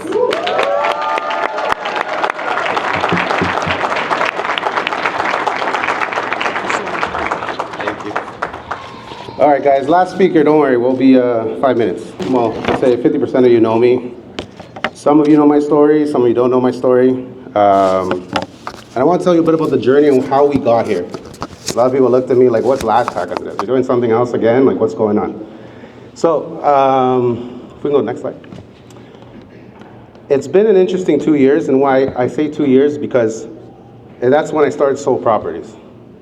All right, guys, last speaker, don't worry, we'll be 5 minutes. Well, I'd say 50% of you know me. Some of you know my story, some of you don't know my story. And I want to tell you a bit about the journey and how we got here. A lot of people looked at me like, what's LATAC? You're doing something else again? Like, what's going on? So, if we can go next slide. It's been an interesting 2 years, and why I say 2 years, because that's when I started Sol Properties.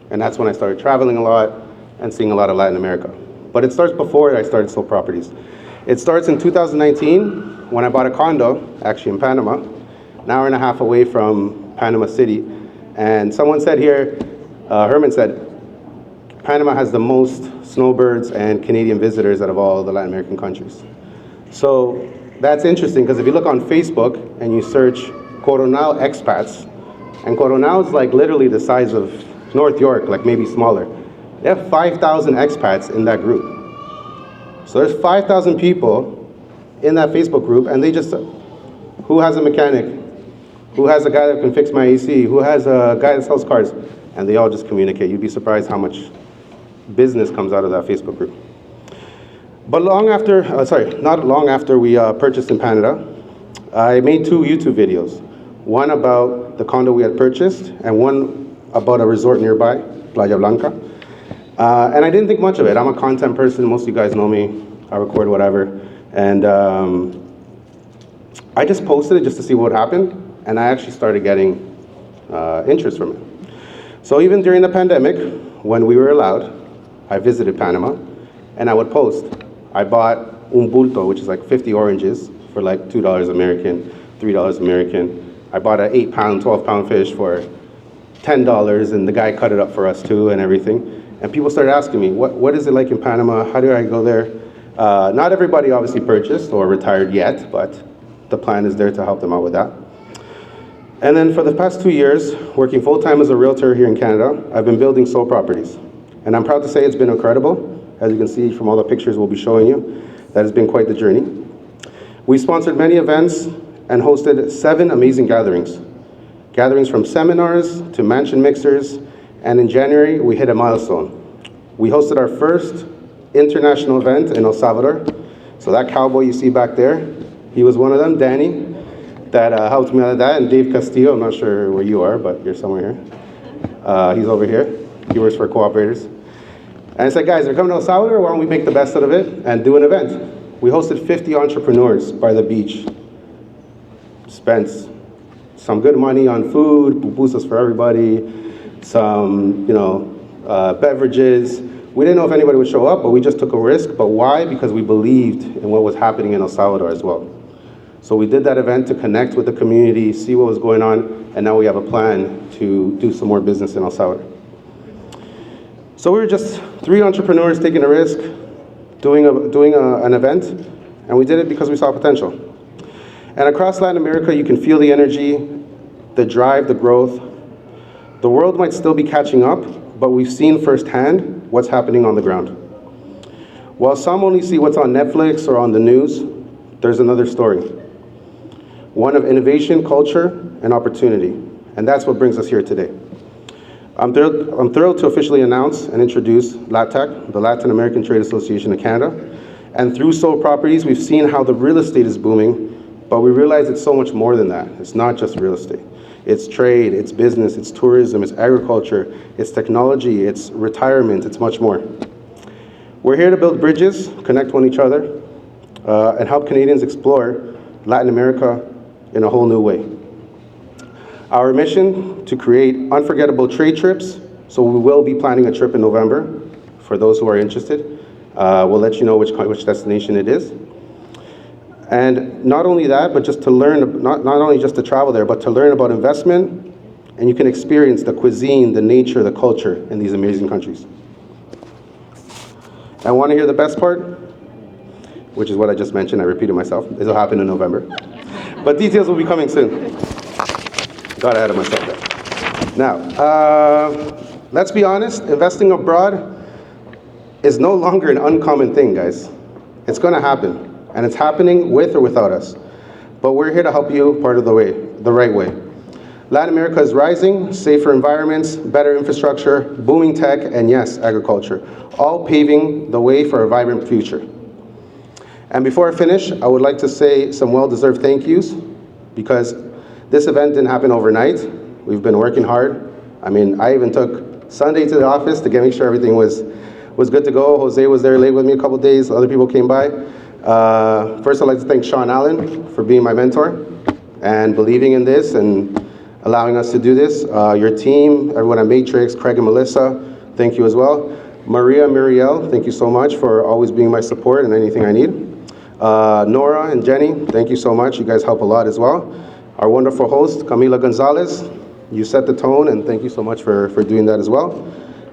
And that's when I started traveling a lot and seeing a lot of Latin America. But it starts before I started Sol Properties. It starts in 2019 when I bought a condo, actually in Panama, an hour and a half away from Panama City. And someone said here, Herman said, Panama has the most snowbirds and Canadian visitors out of all the Latin American countries. So that's interesting, because if you look on Facebook and you search Coronel expats, and Coronel is like literally the size of North York, like maybe smaller. They have 5,000 expats in that group. So there's 5,000 people in that Facebook group, and they just, who has a mechanic? Who has a guy that can fix my AC? Who has a guy that sells cars? And they all just communicate. You'd be surprised how much business comes out of that Facebook group. But long after, not long after we purchased in Canada, I made 2 YouTube videos. One about the condo we had purchased, and one about a resort nearby, Playa Blanca. And I didn't think much of it. I'm a content person. Most of you guys know me. I record whatever. And I just posted it just to see what happened. And I actually started getting interest from it. So even during the pandemic, when we were allowed, I visited Panama, and I would post. I bought un bulto, which is like 50 oranges for like $2 American, $3 American. I bought an 8-pound, 12-pound fish for $10, and the guy cut it up for us too and everything. And people started asking me, what is it like in Panama? How do I go there? Not everybody obviously purchased or retired yet, but the plan is there to help them out with that. And then for the past 2 years, working full-time as a realtor here in Canada, I've been building Sol Properties. And I'm proud to say it's been incredible. As you can see from all the pictures we'll be showing you, that has been quite the journey. We sponsored many events and hosted 7 amazing gatherings. Gatherings from seminars to mansion mixers, and in January, we hit a milestone. We hosted our first international event in El Salvador. So that cowboy you see back there, he was one of them, Danny, that helped me out of that, and Dave Castillo, I'm not sure where you are, but you're somewhere here. He's over here. He works for Cooperators. And I said, guys, they're coming to El Salvador, why don't we make the best out of it and do an event? We hosted 50 entrepreneurs by the beach. Spent some good money on food, pupusas for everybody, some, beverages. We didn't know if anybody would show up, but we just took a risk. But why? Because we believed in what was happening in El Salvador as well. So we did that event to connect with the community, see what was going on, and now we have a plan to do some more business in El Salvador. So we were just 3 entrepreneurs taking a risk, doing an event, and we did it because we saw potential. And across Latin America, you can feel the energy, the drive, the growth. The world might still be catching up, but we've seen firsthand what's happening on the ground. While some only see what's on Netflix or on the news, there's another story. One of innovation, culture, and opportunity. And that's what brings us here today. I'm thrilled to officially announce and introduce LATAC, the Latin American Trade Association of Canada. And through Soul Properties, we've seen how the real estate is booming, but we realize it's so much more than that. It's not just real estate. It's trade, it's business, it's tourism, it's agriculture, it's technology, it's retirement, it's much more. We're here to build bridges, connect with each other, and help Canadians explore Latin America in a whole new way. Our mission to create unforgettable trade trips, so we will be planning a trip in November for those who are interested. We'll let you know which destination it is. And not only that, but just to learn, not only just to travel there, but to learn about investment, and you can experience the cuisine, the nature, the culture in these amazing countries. And want to hear the best part? Which is what I just mentioned, I repeated myself. This will happen in November. But details will be coming soon. Got ahead of myself there. Now, let's be honest, investing abroad is no longer an uncommon thing, guys. It's going to happen. And it's happening with or without us. But we're here to help you part of the way, the right way. Latin America is rising, safer environments, better infrastructure, booming tech, and yes, agriculture, all paving the way for a vibrant future. And before I finish, I would like to say some well-deserved thank yous, because this event didn't happen overnight. We've been working hard. I mean, I even took Sunday to the office to make sure everything was good to go. Jose was there late with me a couple days. Other people came by. First, I'd like to thank Sean Allen for being my mentor and believing in this and allowing us to do this. Your team, everyone at Matrix, Craig and Melissa, thank you as well. María, Muriel, thank you so much for always being my support and anything I need. Nora and Jenny, thank you so much. You guys help a lot as well. Our wonderful host, Camila Gonzalez, you set the tone, and thank you so much for doing that as well.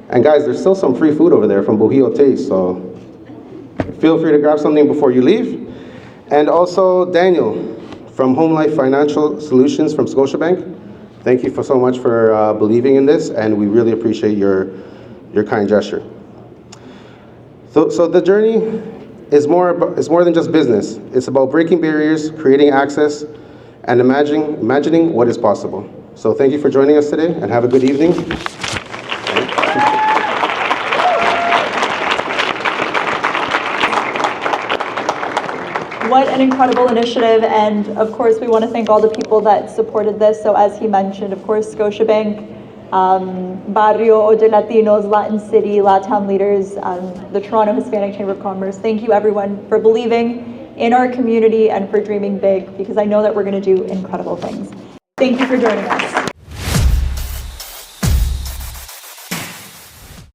And guys, there's still some free food over there from Bujio Taste, so feel free to grab something before you leave. And also Daniel from Home Life Financial Solutions from Scotiabank. Thank you so much for believing in this, and we really appreciate your kind gesture. So the journey is more than just business. It's about breaking barriers, creating access, and imagining what is possible. So thank you for joining us today, and have a good evening. What an incredible initiative, and of course we want to thank all the people that supported this. So as he mentioned, of course, Scotiabank, Barrio Oye Latinos, Latin City, LATAM leaders, the Toronto Hispanic Chamber of Commerce. Thank you everyone for believing in our community and for dreaming big, because I know that we're going to do incredible things. Thank you for joining us.